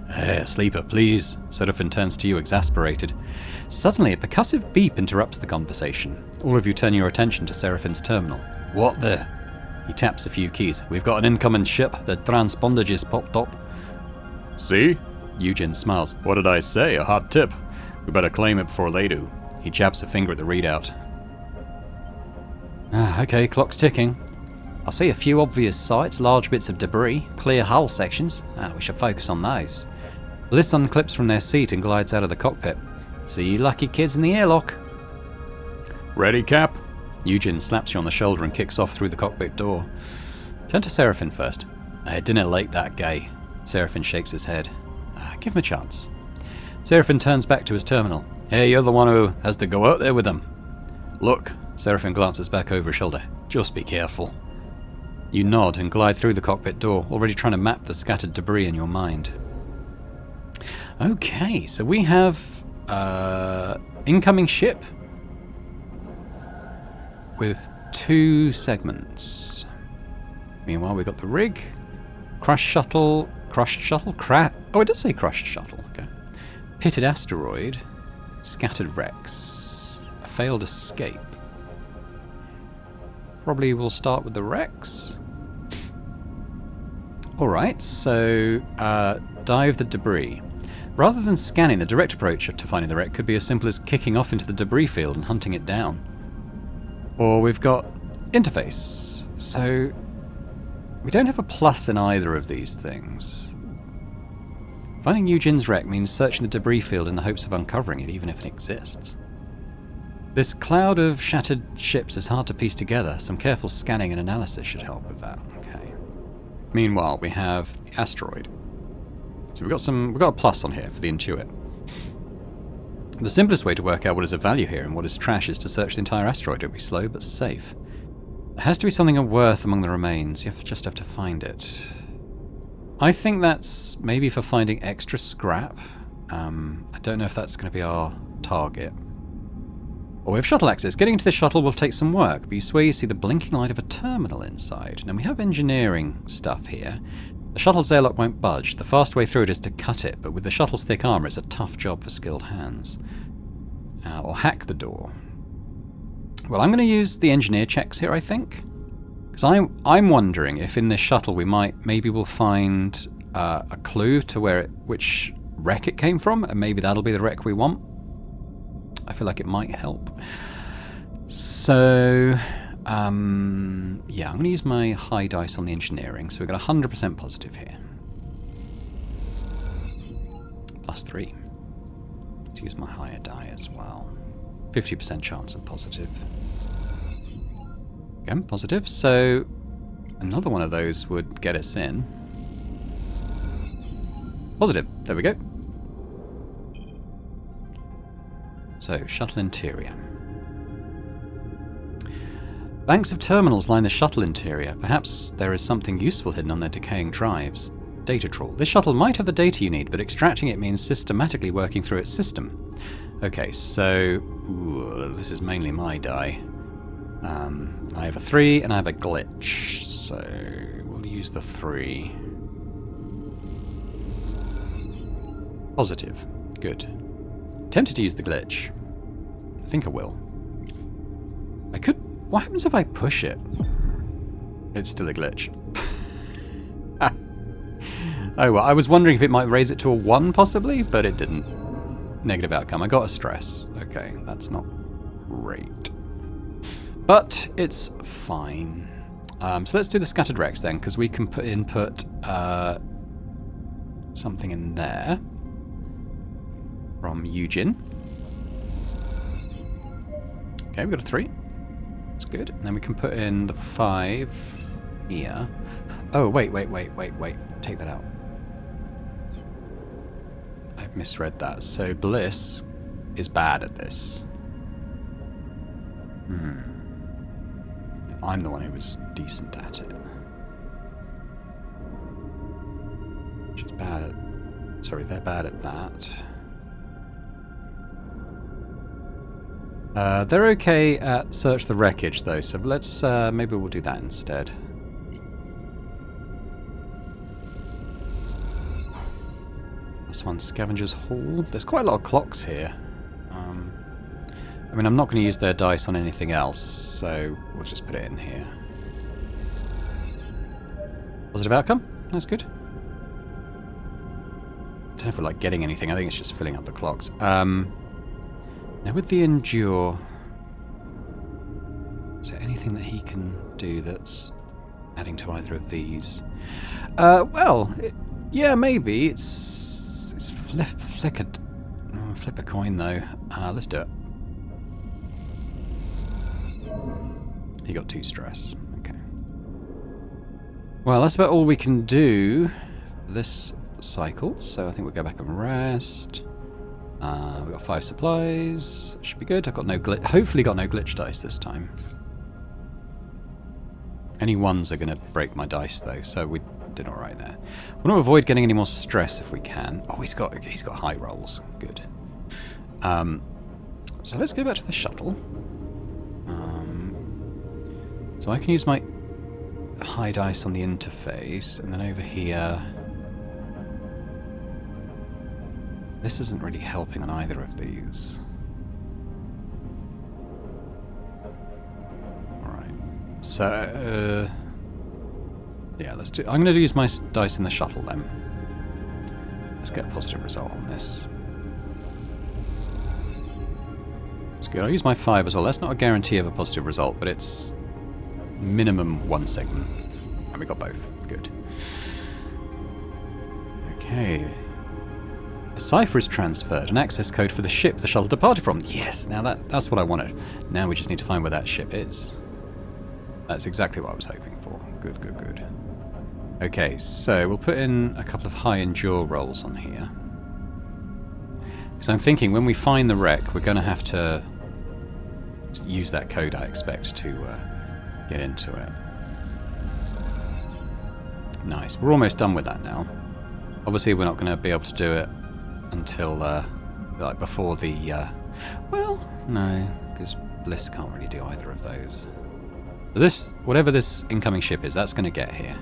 Hey, sleeper, please. Seraphine turns to you, exasperated. Suddenly, a percussive beep interrupts the conversation. All of you turn your attention to Seraphine's terminal. What the? He taps a few keys. We've got an incoming ship. The transponder just popped up. See? Eugene smiles. What did I say? A hot tip. We better claim it before they do. He jabs a finger at the readout. Okay, clock's ticking. I see a few obvious sights, large bits of debris, clear hull sections. We should focus on those. Bliss unclips from their seat and glides out of the cockpit. See you lucky kids in the airlock. Ready, Cap? Eugene slaps you on the shoulder and kicks off through the cockpit door. Turn to Seraphine first. I didn't like that guy. Seraphine shakes his head. Give him a chance. Seraphine turns back to his terminal. Hey, you're the one who has to go out there with him. Look, Seraphine glances back over her shoulder. Just be careful. You nod and glide through the cockpit door, already trying to map the scattered debris in your mind. Okay, so we have incoming ship with 2 segments. Meanwhile, we've got the rig, crushed shuttle, oh, it does say crushed shuttle, okay. Pitted asteroid, scattered wrecks, a failed escape. Probably we'll start with the wrecks. Alright, so dive the debris. Rather than scanning, the direct approach to finding the wreck could be as simple as kicking off into the debris field and hunting it down. Or we've got interface. So we don't have a plus in either of these things. Finding Eugene's wreck means searching the debris field in the hopes of uncovering it, even if it exists. This cloud of shattered ships is hard to piece together. Some careful scanning and analysis should help with that. Okay. Meanwhile, we have the asteroid. So we've got a plus on here for the intuit. The simplest way to work out what is of value here and what is trash is to search the entire asteroid. It'll be slow but safe. There has to be something of worth among the remains. You just have to find it. I think that's maybe for finding extra scrap. I don't know if that's going to be our target. Well, we have shuttle access. Getting into the shuttle will take some work, but you swear you see the blinking light of a terminal inside. Now, we have engineering stuff here. The shuttle's airlock won't budge. The fast way through it is to cut it, but with the shuttle's thick armor, it's a tough job for skilled hands. Or hack the door. Well, I'm going to use the engineer checks here, I think. Because I'm wondering if in this shuttle maybe we'll find a clue to which wreck it came from, and maybe that'll be the wreck we want. I feel like it might help. So, yeah, I'm going to use my high dice on the engineering. So we've got 100% positive here. +3. Let's use my higher die as well. 50% chance of positive. Again, positive. So another one of those would get us in. Positive. There we go. So, shuttle interior. Banks of terminals line the shuttle interior. Perhaps there is something useful hidden on their decaying drives. Data trawl. This shuttle might have the data you need, but extracting it means systematically working through its system. Okay, so this is mainly my die. I have a 3 and I have a glitch, so we'll use the 3. Positive. Good. Tempted to use the glitch. I think I will. I could... What happens if I push it? It's still a glitch. Oh, well, I was wondering if it might raise it to a 1, possibly, but it didn't. Negative outcome. I got a stress. Okay, that's not great. But it's fine. So let's do the scattered Rex then, because we can input something in there from Eugen. Okay, we've got a 3. That's good. And then we can put in the 5 here. Oh, wait. Take that out. I've misread that. So Bliss is bad at this. I'm the one who was decent at it. She's bad at... Sorry, they're bad at that. They're okay at search the wreckage, though, so let's... maybe we'll do that instead. This one's Scavenger's Hall. There's quite a lot of clocks here. I mean, I'm not going to use their dice on anything else, so we'll just put it in here. Positive outcome. That's good. I don't know if we're like getting anything. I think it's just filling up the clocks. Now with the Endure, is there anything that he can do that's adding to either of these? Yeah, maybe. It's flickered. Oh, flip a coin though. Let's do it. He got 2 stress. Okay. Well, that's about all we can do for this cycle. So I think we'll go back and rest. We've got 5 supplies. That should be good. I've got no glitch. Hopefully, got no glitch dice this time. Any 1s are going to break my dice though, so we did all right there. We want to avoid getting any more stress if we can. Oh, he's got high rolls. Good. So let's go back to the shuttle. So I can use my high dice on the interface, and then over here... This isn't really helping on either of these. Alright. So, yeah, let's do... I'm going to use my dice in the shuttle then. Let's get a positive result on this. It's good. I'll use my 5 as well. That's not a guarantee of a positive result, but it's minimum 1 segment. And we got both. Good. Okay. A cipher is transferred, an access code for the ship the shuttle departed from. Yes, now that's what I wanted. Now we just need to find where that ship is. That's exactly what I was hoping for. Good, good, good. Okay, so we'll put in a couple of high endure rolls on here. Because I'm thinking when we find the wreck, we're going to have to use that code, I expect, to get into it. Nice. We're almost done with that now. Obviously, we're not going to be able to do it until, like, before the, well, no, because Bliss can't really do either of those. But this, whatever this incoming ship is, that's going to get here.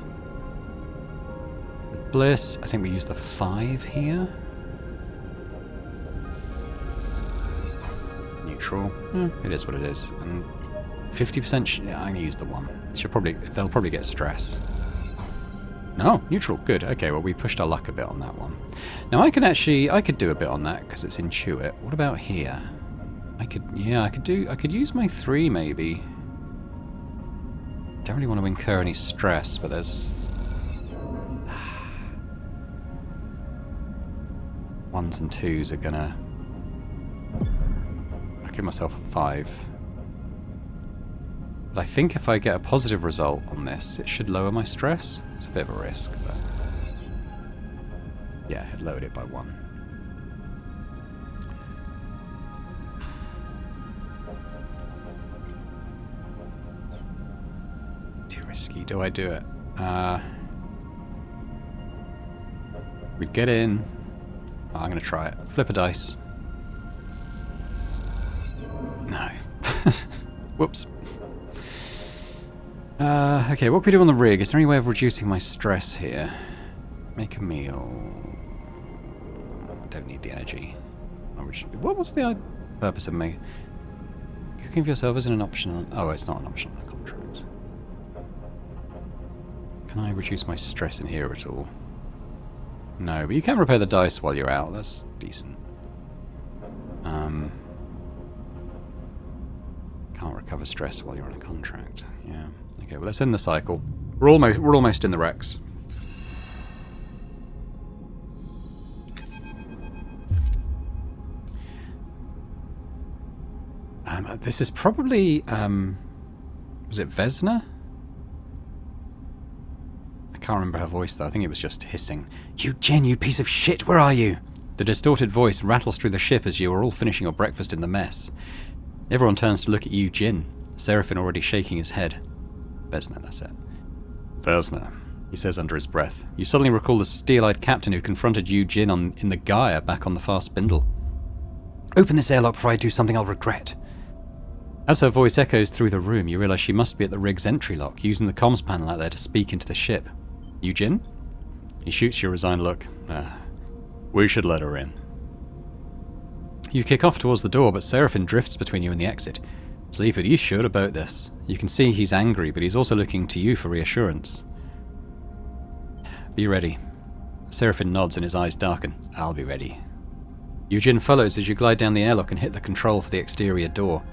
With Bliss, I think we use the 5 here. Neutral. It is what it is. And 50%, yeah, I'm going to use the 1. They'll probably get stress. No, neutral, good. Okay, well we pushed our luck a bit on that one. Now I could do a bit on that because it's intuit. What about here? I could use my 3 maybe. Don't really want to incur any stress, but there's... 1s and 2s are gonna... I'll give myself a 5. But I think if I get a positive result on this, it should lower my stress. It's a bit of a risk, but... Yeah, it lowered it by 1. Too risky. Do I do it? We get in. Oh, I'm going to try it. Flip a dice. Whoops. Okay, what can we do on the rig? Is there any way of reducing my stress here? Make a meal. I don't need the energy. What was the purpose of me? Cooking for yourself isn't an option. Oh, it's not an option on a contract. Can I reduce my stress in here at all? No, but you can repair the dice while you're out. That's decent. Can't recover stress while you're on a contract. Yeah. Okay, well, let's end the cycle. We're almost in the Rex. This is probably was it Vesna? I can't remember her voice though. I think it was just hissing. You Jin, you piece of shit, where are you? The distorted voice rattles through the ship as you are all finishing your breakfast in the mess. Everyone turns to look at you, Jin. Seraphim already shaking his head. Vesna, that's it. Vesna, he says under his breath. You suddenly recall the steel-eyed captain who confronted you, Jin, in the Gaia back on the fast spindle. Open this airlock before I do something I'll regret. As her voice echoes through the room, you realise she must be at the rig's entry lock, using the comms panel out there to speak into the ship. You Jin? He shoots you a resigned look. We should let her in. You kick off towards the door, but Seraphim drifts between you and the exit. Sleeper, are you sure about this? You can see he's angry, but he's also looking to you for reassurance. Be ready. Seraphim nods and his eyes darken. I'll be ready. Eugene follows as you glide down the airlock and hit the control for the exterior door.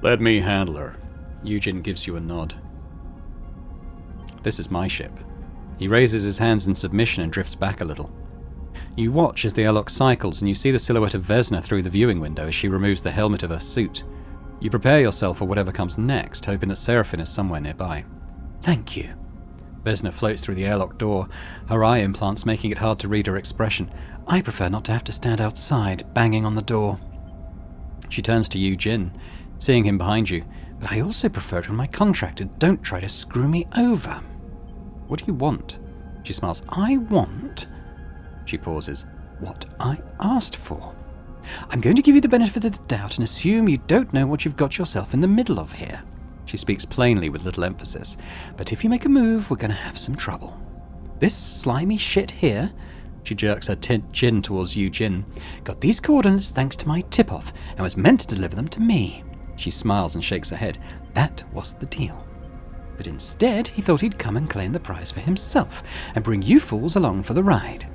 Let me handle her. Eugene gives you a nod. This is my ship. He raises his hands in submission and drifts back a little. You watch as the airlock cycles and you see the silhouette of Vesna through the viewing window as she removes the helmet of her suit. You prepare yourself for whatever comes next, hoping that Seraphim is somewhere nearby. Thank you. Vesna floats through the airlock door, her eye implants making it hard to read her expression. I prefer not to have to stand outside, banging on the door. She turns to you, Jin, seeing him behind you. But I also prefer it when my contractor don't try to screw me over. What do you want? She smiles. I want... She pauses. What I asked for. I'm going to give you the benefit of the doubt and assume you don't know what you've got yourself in the middle of here. She speaks plainly with little emphasis. But if you make a move, we're going to have some trouble. This slimy shit here, she jerks her chin towards you, Jin, got these coordinates thanks to my tip-off and was meant to deliver them to me. She smiles and shakes her head. That was the deal. But instead, he thought he'd come and claim the prize for himself and bring you fools along for the ride.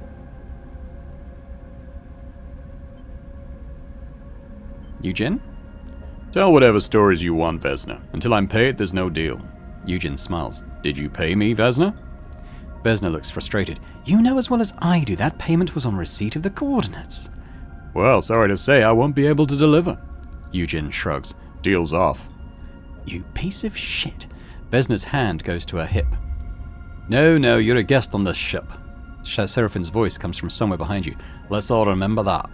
Eugene? Tell whatever stories you want, Vesna. Until I'm paid, there's no deal. Eugene smiles. Did you pay me, Vesna? Vesna looks frustrated. You know as well as I do that payment was on receipt of the coordinates. Well, sorry to say, I won't be able to deliver. Eugene shrugs. Deal's off. You piece of shit. Vesna's hand goes to her hip. No, you're a guest on this ship. Seraphim's voice comes from somewhere behind you. Let's all remember that.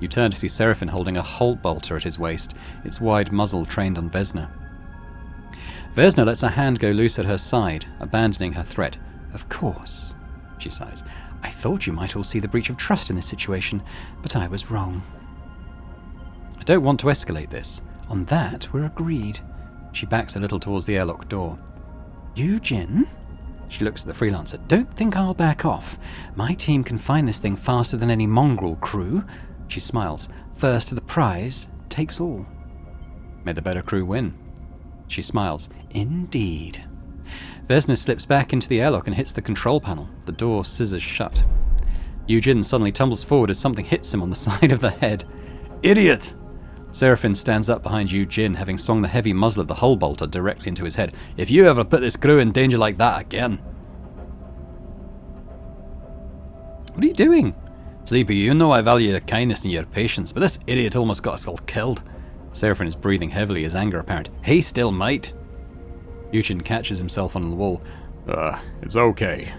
You turn to see Seraphim holding a Holt bolter at his waist, its wide muzzle trained on Vesna. Vesna lets her hand go loose at her side, abandoning her threat. Of course, she sighs. I thought you might all see the breach of trust in this situation, but I was wrong. I don't want to escalate this. On that, we're agreed. She backs a little towards the airlock door. You, Jin? She looks at the freelancer. Don't think I'll back off. My team can find this thing faster than any mongrel crew. She smiles. First to the prize takes all. May the better crew win. She smiles. Indeed. Vesna slips back into the airlock and hits the control panel. The door scissors shut. Eugene suddenly tumbles forward as something hits him on the side of the head. Idiot! Seraphim stands up behind Eugene, having swung the heavy muzzle of the hull bolter directly into his head. If you ever put this crew in danger like that again... What are you doing? Sleepy, you know I value your kindness and your patience, but this idiot almost got us all killed. Seraphim is breathing heavily, his anger apparent. He still might. Eugene catches himself on the wall. It's okay.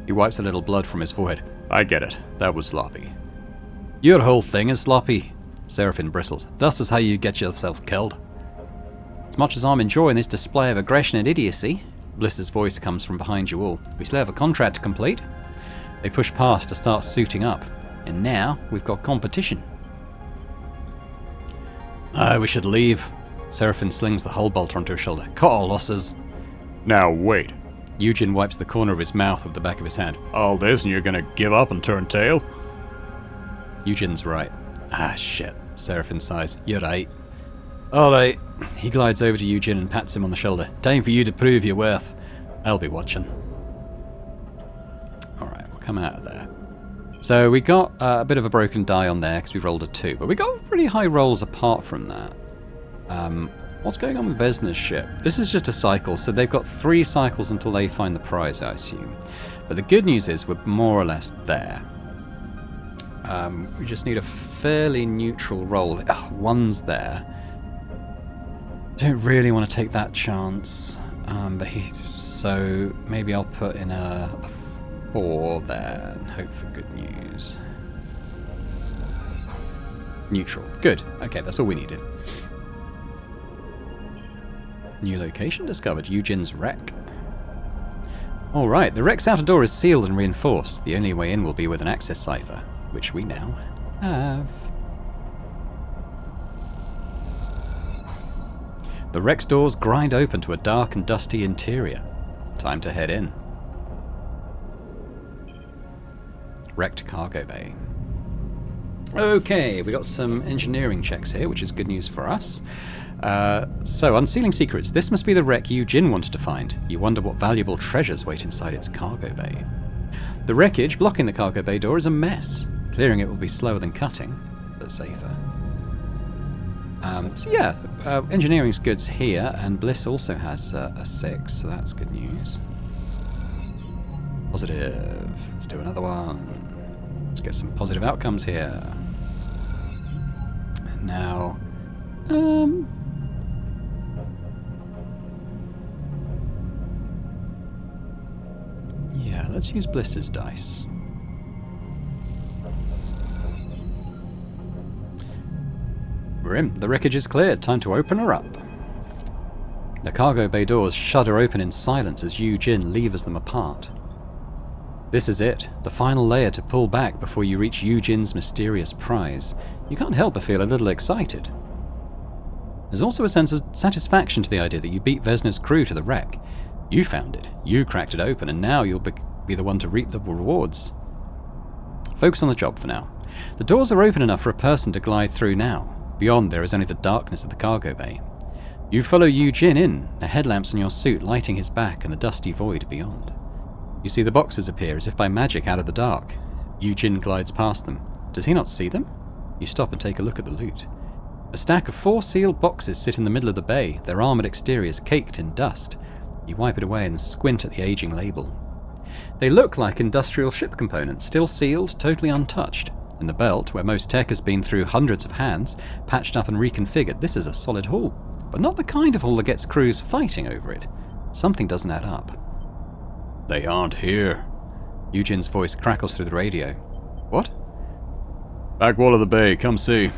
He wipes a little blood from his forehead. I get it. That was sloppy. Your whole thing is sloppy. Seraphim bristles. Thus is how you get yourself killed. As much as I'm enjoying this display of aggression and idiocy, Bliss's voice comes from behind you all. We still have a contract to complete. They push past to start suiting up. And now, we've got competition. We should leave. Seraphin slings the hull bolter onto his shoulder. Cut all losses. Now wait. Eugen wipes the corner of his mouth with the back of his hand. All this and you're gonna give up and turn tail? Eugen's right. Ah, shit. Seraphin sighs. You're right. Alright. He glides over to Eugen and pats him on the shoulder. Time for you to prove your worth. I'll be watching. Alright, we'll come out of there. So we got a bit of a broken die on there because we rolled a 2, but we got pretty high rolls apart from that. What's going on with Vesna's ship? This is just a cycle, so they've got 3 cycles until they find the prize, I assume. But the good news is we're more or less there. We just need a fairly neutral roll. Oh, 1's there. Don't really want to take that chance. So maybe I'll put in a 4 there and hope for good news. Neutral. Good. Okay, that's all we needed. New location discovered. Eugen's wreck. Alright, the wreck's outer door is sealed and reinforced. The only way in will be with an access cipher, which we now have. The wreck's doors grind open to a dark and dusty interior. Time to head in. Wrecked cargo bay. Okay, we got some engineering checks here, which is good news for us. So, unsealing secrets. This must be the wreck Eugen wanted to find. You wonder what valuable treasures wait inside its cargo bay. The wreckage blocking the cargo bay door is a mess. Clearing it will be slower than cutting, but safer. Engineering's goods here, and Bliss also has a 6, so that's good news. Positive. Let's do another one. Let's get some positive outcomes here. And now, yeah, let's use Bliss's dice. We're in. The wreckage is cleared. Time to open her up. The cargo bay doors shudder open in silence as Eugen levers them apart. This is it, the final layer to pull back before you reach Eugen's mysterious prize. You can't help but feel a little excited. There's also a sense of satisfaction to the idea that you beat Vesna's crew to the wreck. You found it, you cracked it open, and now you'll be the one to reap the rewards. Focus on the job for now. The doors are open enough for a person to glide through now. Beyond, there is only the darkness of the cargo bay. You follow Eugen in, the headlamps on your suit lighting his back and the dusty void beyond. You see the boxes appear as if by magic out of the dark. Eugen glides past them. Does he not see them? You stop and take a look at the loot. A stack of 4 sealed boxes sit in the middle of the bay, their armoured exteriors caked in dust. You wipe it away and squint at the aging label. They look like industrial ship components, still sealed, totally untouched. In the belt, where most tech has been through hundreds of hands, patched up and reconfigured, this is a solid haul. But not the kind of haul that gets crews fighting over it. Something doesn't add up. They aren't here. Eugen's voice crackles through the radio. What? Back wall of the bay, come see.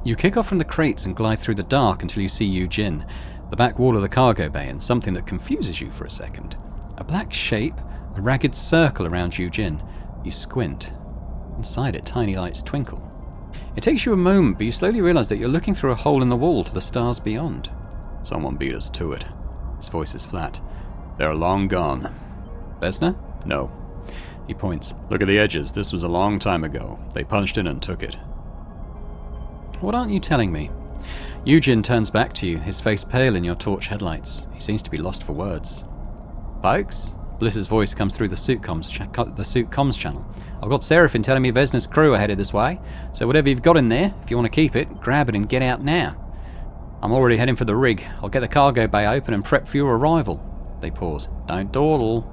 You kick off from the crates and glide through the dark until you see Eugen, the back wall of the cargo bay, and something that confuses you for a second. A black shape, a ragged circle around Eugen. You squint. Inside it, tiny lights twinkle. It takes you a moment, but you slowly realize that you're looking through a hole in the wall to the stars beyond. Someone beat us to it. His voice is flat. They're long gone. Vesna? No. He points. Look at the edges. This was a long time ago. They punched in and took it. What aren't you telling me? Eugen turns back to you, his face pale in your torch headlights. He seems to be lost for words. Folks? Bliss's voice comes through the suit comms channel. I've got Seraphin telling me Vesna's crew are headed this way, so whatever you've got in there, if you want to keep it, grab it and get out now. I'm already heading for the rig. I'll get the cargo bay open and prep for your arrival. They pause. Don't dawdle.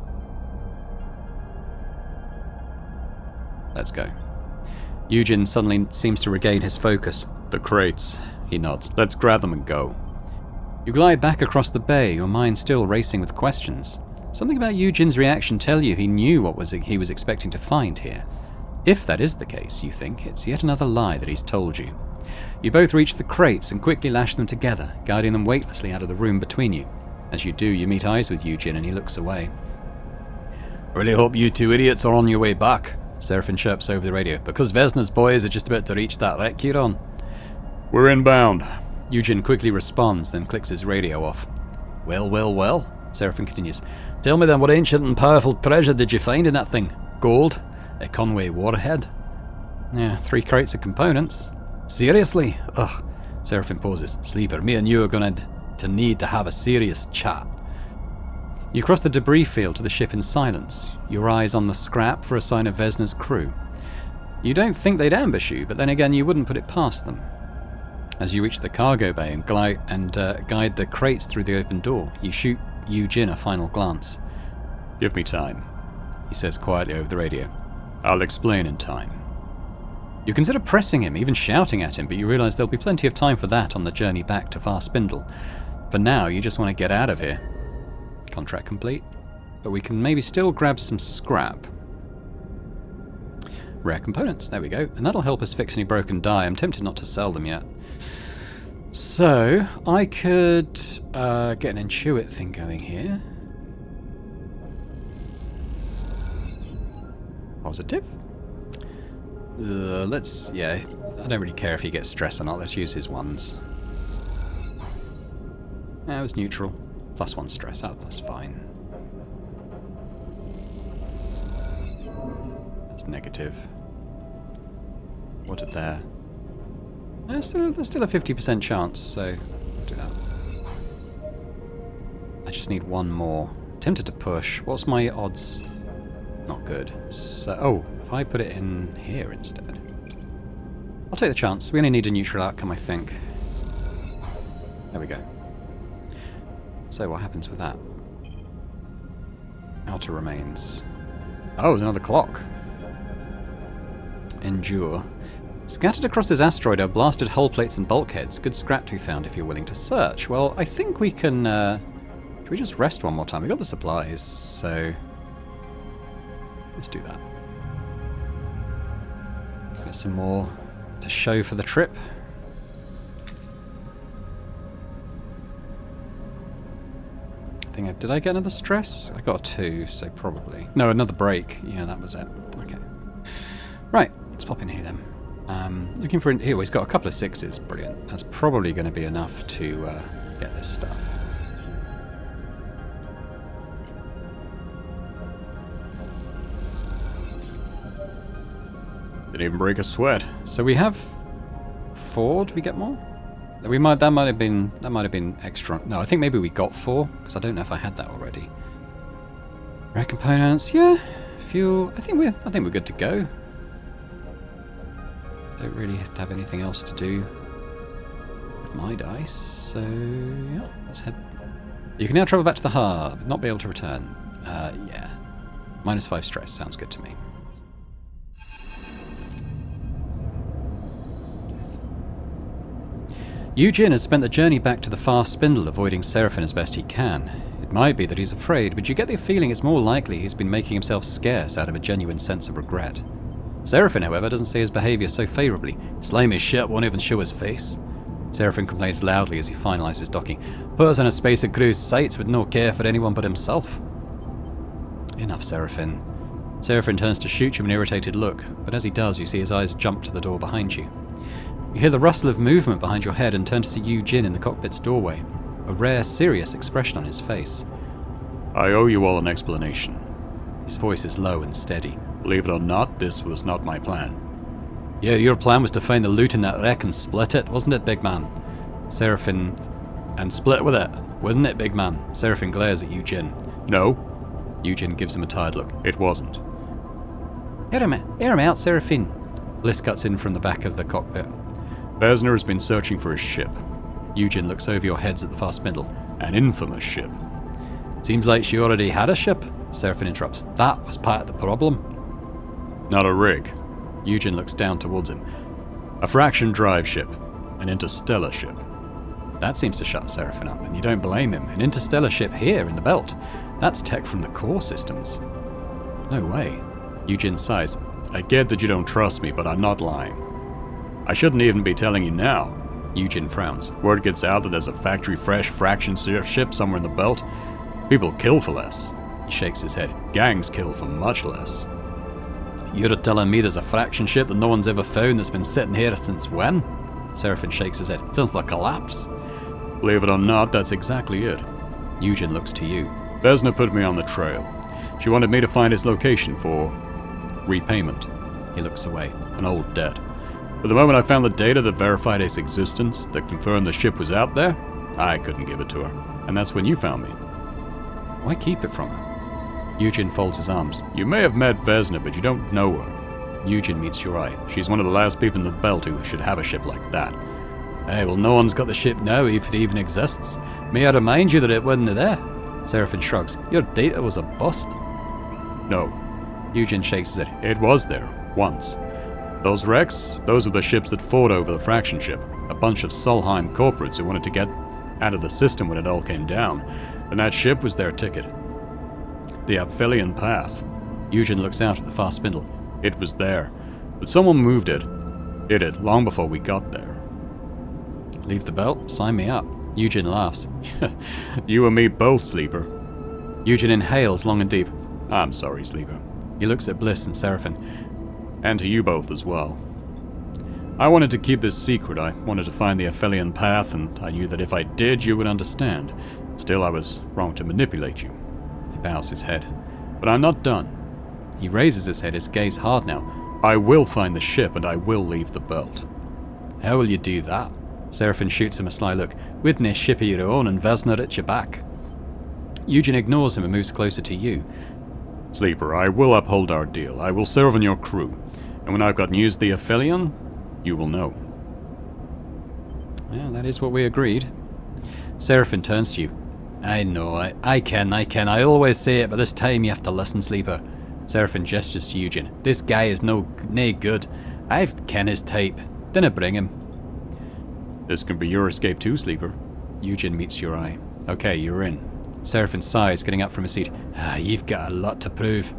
Let's go. Eugen suddenly seems to regain his focus. The crates. He nods. Let's grab them and go. You glide back across the bay, your mind still racing with questions. Something about Eugen's reaction tell you he knew what he was expecting to find here. If that is the case, you think, it's yet another lie that he's told you. You both reach the crates and quickly lash them together, guiding them weightlessly out of the room between you. As you do, you meet eyes with Eugen and he looks away. Really hope you 2 idiots are on your way back, Seraphin chirps over the radio, because Vesna's boys are just about to reach that wreck you're on. We're inbound. Eugen quickly responds, then clicks his radio off. Well, well, well, Seraphin continues. Tell me then, what ancient and powerful treasure did you find in that thing? Gold? A Conway warhead? Yeah, 3 crates of components. Seriously? Ugh. Seraphin pauses. Sleeper, me and you are going to need to have a serious chat. You cross the debris field to the ship in silence, your eyes on the scrap for a sign of Vesna's crew. You don't think they'd ambush you, but then again you wouldn't put it past them. As you reach the cargo bay and guide the crates through the open door, you shoot Eugen a final glance. Give me time, he says quietly over the radio. I'll explain in time. You consider pressing him, even shouting at him, but you realise there'll be plenty of time for that on the journey back to Far Spindle. For now, you just want to get out of here. Contract complete, but we can maybe still grab some scrap. Rare components, there we go, and that'll help us fix any broken die. I'm tempted not to sell them yet. So, I could get an intuit thing going here. Positive. Yeah, I don't really care if he gets stressed or not. Let's use his ones. That was neutral. +1 stress, that's fine. That's negative. What did there? There's still a 50% chance, so I'll do that. I just need one more. Tempted to push. What's my odds? Not good. So, oh, if I put it in here instead. I'll take the chance. We only need a neutral outcome, I think. There we go. So what happens with that? Outer remains. Oh, there's another clock. Endure. Scattered across this asteroid are blasted hull plates and bulkheads. Good scrap to be found if you're willing to search. Well, I think we can... should we just rest one more time? We've got the supplies, so... let's do that. Get some more to show for the trip. Did I get another stress? I got a 2, so probably. No, another break. Yeah, that was it. Okay. Right, let's pop in here then. Looking for... here, he's got a couple of 6s. Brilliant. That's probably going to be enough to get this stuff. Didn't even break a sweat. So we have 4. Do we get more? That might have been extra. No, I think maybe we got 4 because I don't know if I had that already. Rare components, yeah. Fuel. I think we're good to go. Don't really have to have anything else to do with my dice. So yeah, let's head. You can now travel back to the hub, not be able to return. Yeah. -5 stress sounds good to me. Eugen has spent the journey back to the Far Spindle avoiding Seraphin as best he can. It might be that he's afraid, but you get the feeling it's more likely he's been making himself scarce out of a genuine sense of regret. Seraphin, however, doesn't see his behaviour so favourably. Slimy shit won't even show his face. Seraphin complains loudly as he finalises docking. Put us in a space of cruise sights with no care for anyone but himself. Enough, Seraphin. Seraphin turns to shoot you an irritated look, but as he does, you see his eyes jump to the door behind you. You hear the rustle of movement behind your head and turn to see Eugen in the cockpit's doorway, a rare, serious expression on his face. I owe you all an explanation. His voice is low and steady. Believe it or not, this was not my plan. Yeah, your plan was to find the loot in that wreck and split it, wasn't it, big man? Seraphin... and split with it, wasn't it, big man? Seraphin glares at Eugen. No. Eugen gives him a tired look. It wasn't. Hear him out, Seraphin. Bliss cuts in from the back of the cockpit. Vesna has been searching for his ship. Eugen looks over your heads at the Far Spindle. An infamous ship. Seems like she already had a ship, Seraphin interrupts. That was part of the problem. Not a rig. Eugen looks down towards him. A fraction drive ship. An interstellar ship. That seems to shut Seraphin up, and you don't blame him. An interstellar ship here in the belt. That's tech from the core systems. No way. Eugen sighs. I get that you don't trust me, but I'm not lying. I shouldn't even be telling you now. Eugen frowns. Word gets out that there's a factory-fresh fraction ship somewhere in the belt. People kill for less. He shakes his head. Gangs kill for much less. You're telling me there's a fraction ship that no one's ever found that's been sitting here since when? Seraphin shakes his head. Sounds like collapse. Believe it or not, that's exactly it. Eugen looks to you. Vesna put me on the trail. She wanted me to find his location for repayment. He looks away. An old debt. But the moment I found the data that verified its existence, that confirmed the ship was out there, I couldn't give it to her. And that's when you found me. Why keep it from her? Eugen folds his arms. You may have met Vesna, but you don't know her. Eugen meets your eye. She's one of the last people in the belt who should have a ship like that. Hey, well, no one's got the ship now, if it even exists. May I remind you that it wasn't there? Seraphin shrugs. Your data was a bust. No. Eugen shakes his head. It was there. Once. Those wrecks, those were the ships that fought over the fraction ship. A bunch of Solheim corporates who wanted to get out of the system when it all came down. And that ship was their ticket. The Aphelion Path. Eugen looks out at the fast spindle. It was there. But someone moved it. Hid it long before we got there. Leave the belt? Sign me up. Eugen laughs. You and me both, Sleeper. Eugen inhales long and deep. I'm sorry, Sleeper. He looks at Bliss and Seraphin. And to you both as well. I wanted to keep this secret. I wanted to find the Aphelion Path, and I knew that if I did, you would understand. Still, I was wrong to manipulate you. He bows his head. But I'm not done. He raises his head, his gaze hard now. I will find the ship, and I will leave the belt. How will you do that? Seraphin shoots him a sly look. With no ship of your own and Vesna at your back. Eugen ignores him and moves closer to you. Sleeper, I will uphold our deal. I will serve on your crew. And when I've got news of the Aphelion, you will know. Well, that is what we agreed. Seraphin turns to you. I know, I can. I always say it, but this time you have to listen, Sleeper. Seraphin gestures to Eugen. This guy is no good. I've ken his type. Dinna bring him. This can be your escape too, Sleeper. Eugen meets your eye. Okay, you're in. Seraphin sighs, getting up from his seat. You've got a lot to prove.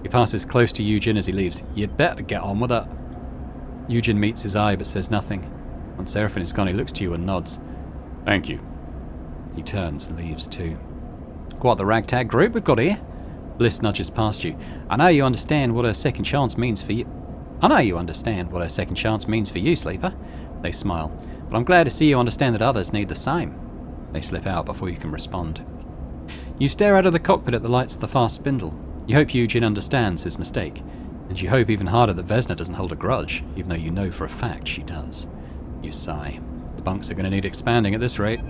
He passes close to Eugen as he leaves. You'd better get on with it. Eugen meets his eye but says nothing. When Seraphin is gone, he looks to you and nods. Thank you. He turns and leaves too. Quite the ragtag group we've got here. Bliss nudges past you. I know you understand what a second chance means for you. Sleeper. They smile. But I'm glad to see you understand that others need the same. They slip out before you can respond. You stare out of the cockpit at the lights of the fast spindle. You hope Eugen understands his mistake. And you hope even harder that Vesna doesn't hold a grudge, even though you know for a fact she does. You sigh. The bunks are going to need expanding at this rate.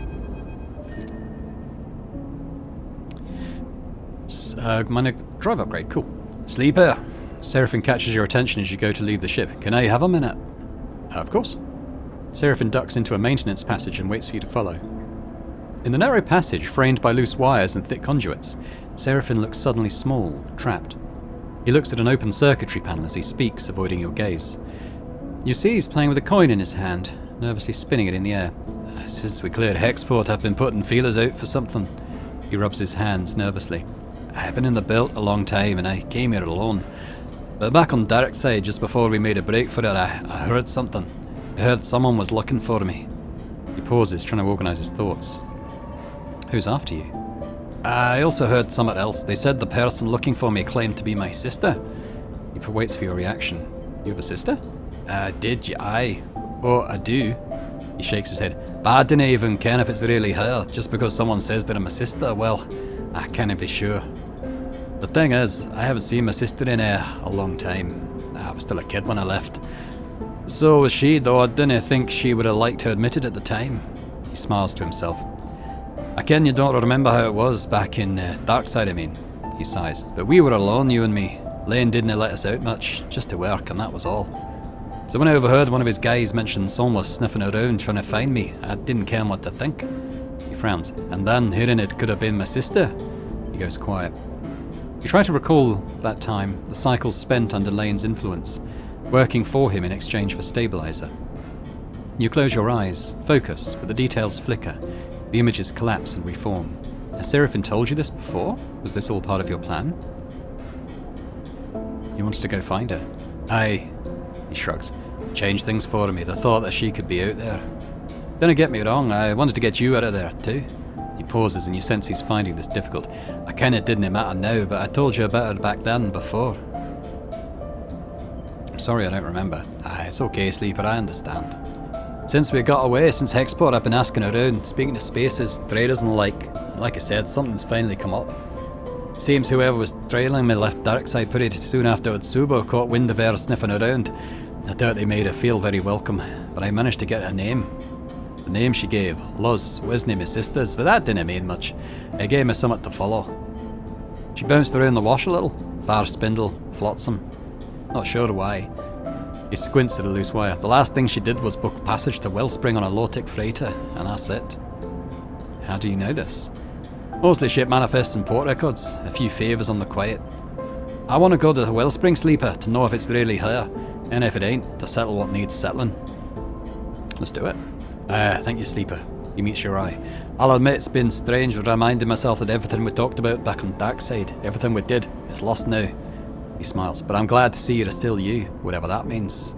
Minor drive upgrade, cool. Sleeper! Seraphin catches your attention as you go to leave the ship. Can I have a minute? Of course. Seraphin ducks into a maintenance passage and waits for you to follow. In the narrow passage, framed by loose wires and thick conduits, Seraphin looks suddenly small, trapped. He looks at an open circuitry panel as he speaks, avoiding your gaze. You see he's playing with a coin in his hand, nervously spinning it in the air. Since we cleared Hexport, I've been putting feelers out for something. He rubs his hands nervously. I've been in the belt a long time and I came here alone. But back on Derek's side, just before we made a break for it, I heard something. I heard someone was looking for me. He pauses, trying to organise his thoughts. Who's after you? I also heard something else. They said the person looking for me claimed to be my sister. He waits for your reaction. You have a sister? Did you? Aye. Oh, I do. He shakes his head. But I didn't even care if it's really her. Just because someone says that I'm a sister, well, I can't be sure. The thing is, I haven't seen my sister in a long time. I was still a kid when I left. So was she, though I didn't think she would have liked to admit it at the time. He smiles to himself. I ken you don't remember how it was back in Darkside, I mean. He sighs. But we were alone, you and me. Lane didn't let us out much, just to work, and that was all. So when I overheard one of his guys mention someone was sniffing around trying to find me, I didn't care what to think. He frowns. And then, hearing it could have been my sister, he goes quiet. You try to recall that time, the cycles spent under Lane's influence, working for him in exchange for stabilizer. You close your eyes, focus, but the details flicker. The images collapse and reform. Has Seraphin told you this before? Was this all part of your plan? You wanted to go find her? Aye. He shrugs. Changed things for me, the thought that she could be out there. Don't get me wrong, I wanted to get you out of there too. He pauses and you sense he's finding this difficult. I kinda didn't matter now, but I told you about her back then, before. I'm sorry I don't remember. It's okay, Sleeper, I understand. Since we got away, since Hexport, I've been asking around, speaking to spaces, traders and like I said, something's finally come up. Seems whoever was trailing me left Darkside pretty soon after Otsubo caught wind of her sniffing around. I doubt they made her feel very welcome, but I managed to get her name. The name she gave, Luz, wasn't my sister's, but that didn't mean much. It gave me something to follow. She bounced around the wash a little, far spindle, flotsam. Not sure why. He squints at a loose wire. The last thing she did was book passage to Wellspring on a low-tech freighter, and that's it. How do you know this? Mostly ship manifests and port records, a few favours on the quiet. I want to go to the Wellspring Sleeper to know if it's really her, and if it ain't, to settle what needs settling. Let's do it. Thank you, Sleeper. You meet your eye. I'll admit it's been strange reminding myself that everything we talked about back on Darkside, everything we did, is lost now. He smiles, but I'm glad to see you're still you, whatever that means.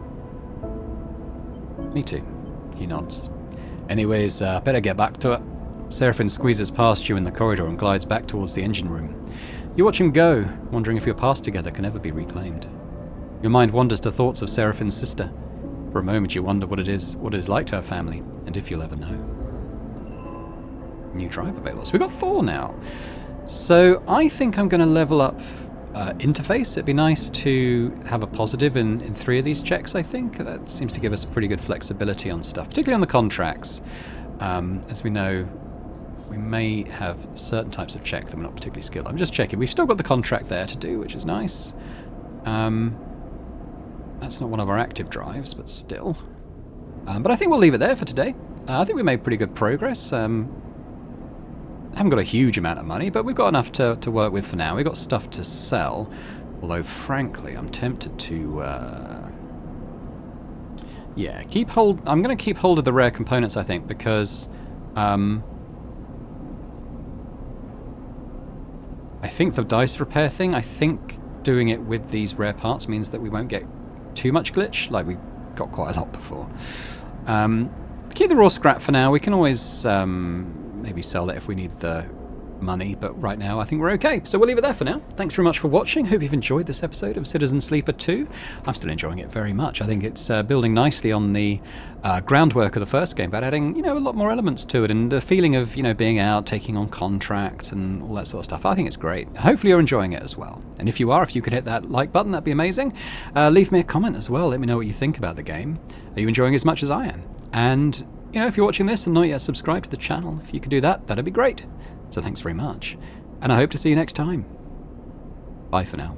Me too. He nods. Anyways, better get back to it. Seraphine squeezes past you in the corridor and glides back towards the engine room. You watch him go, wondering if your past together can ever be reclaimed. Your mind wanders to thoughts of Seraphine's sister. For a moment you wonder what it is like to have family, and if you'll ever know. New driver available. So we've got 4 now. So I think I'm going to level up interface. It'd be nice to have a positive in 3 of these checks, I think. That seems to give us pretty good flexibility on stuff, particularly on the contracts. As we know, we may have certain types of check that we're not particularly skilled. I'm just checking. We've still got the contract there to do, which is nice. That's not one of our active drives, but still. But I think we'll leave it there for today. I think we made pretty good progress. Haven't got a huge amount of money, but we've got enough to work with for now. We've got stuff to sell, although frankly I'm tempted to yeah, I'm going to keep hold of the rare components, I think, because I think the dice repair thing, I think doing it with these rare parts means that we won't get too much glitch, like we got quite a lot before. Keep the raw scrap for now. We can always maybe sell that if we need the money, but right now I think we're okay. So we'll leave it there for now. Thanks very much for watching. Hope you've enjoyed this episode of Citizen Sleeper 2. I'm still enjoying it very much. I think it's building nicely on the groundwork of the first game, but adding, a lot more elements to it, and the feeling of, being out, taking on contracts and all that sort of stuff. I think it's great. Hopefully you're enjoying it as well. And if you are, if you could hit that like button, that'd be amazing. Leave me a comment as well. Let me know what you think about the game. Are you enjoying it as much as I am? And if you're watching this and not yet subscribed to the channel, if you could do that, that'd be great. So thanks very much, and I hope to see you next time. Bye for now.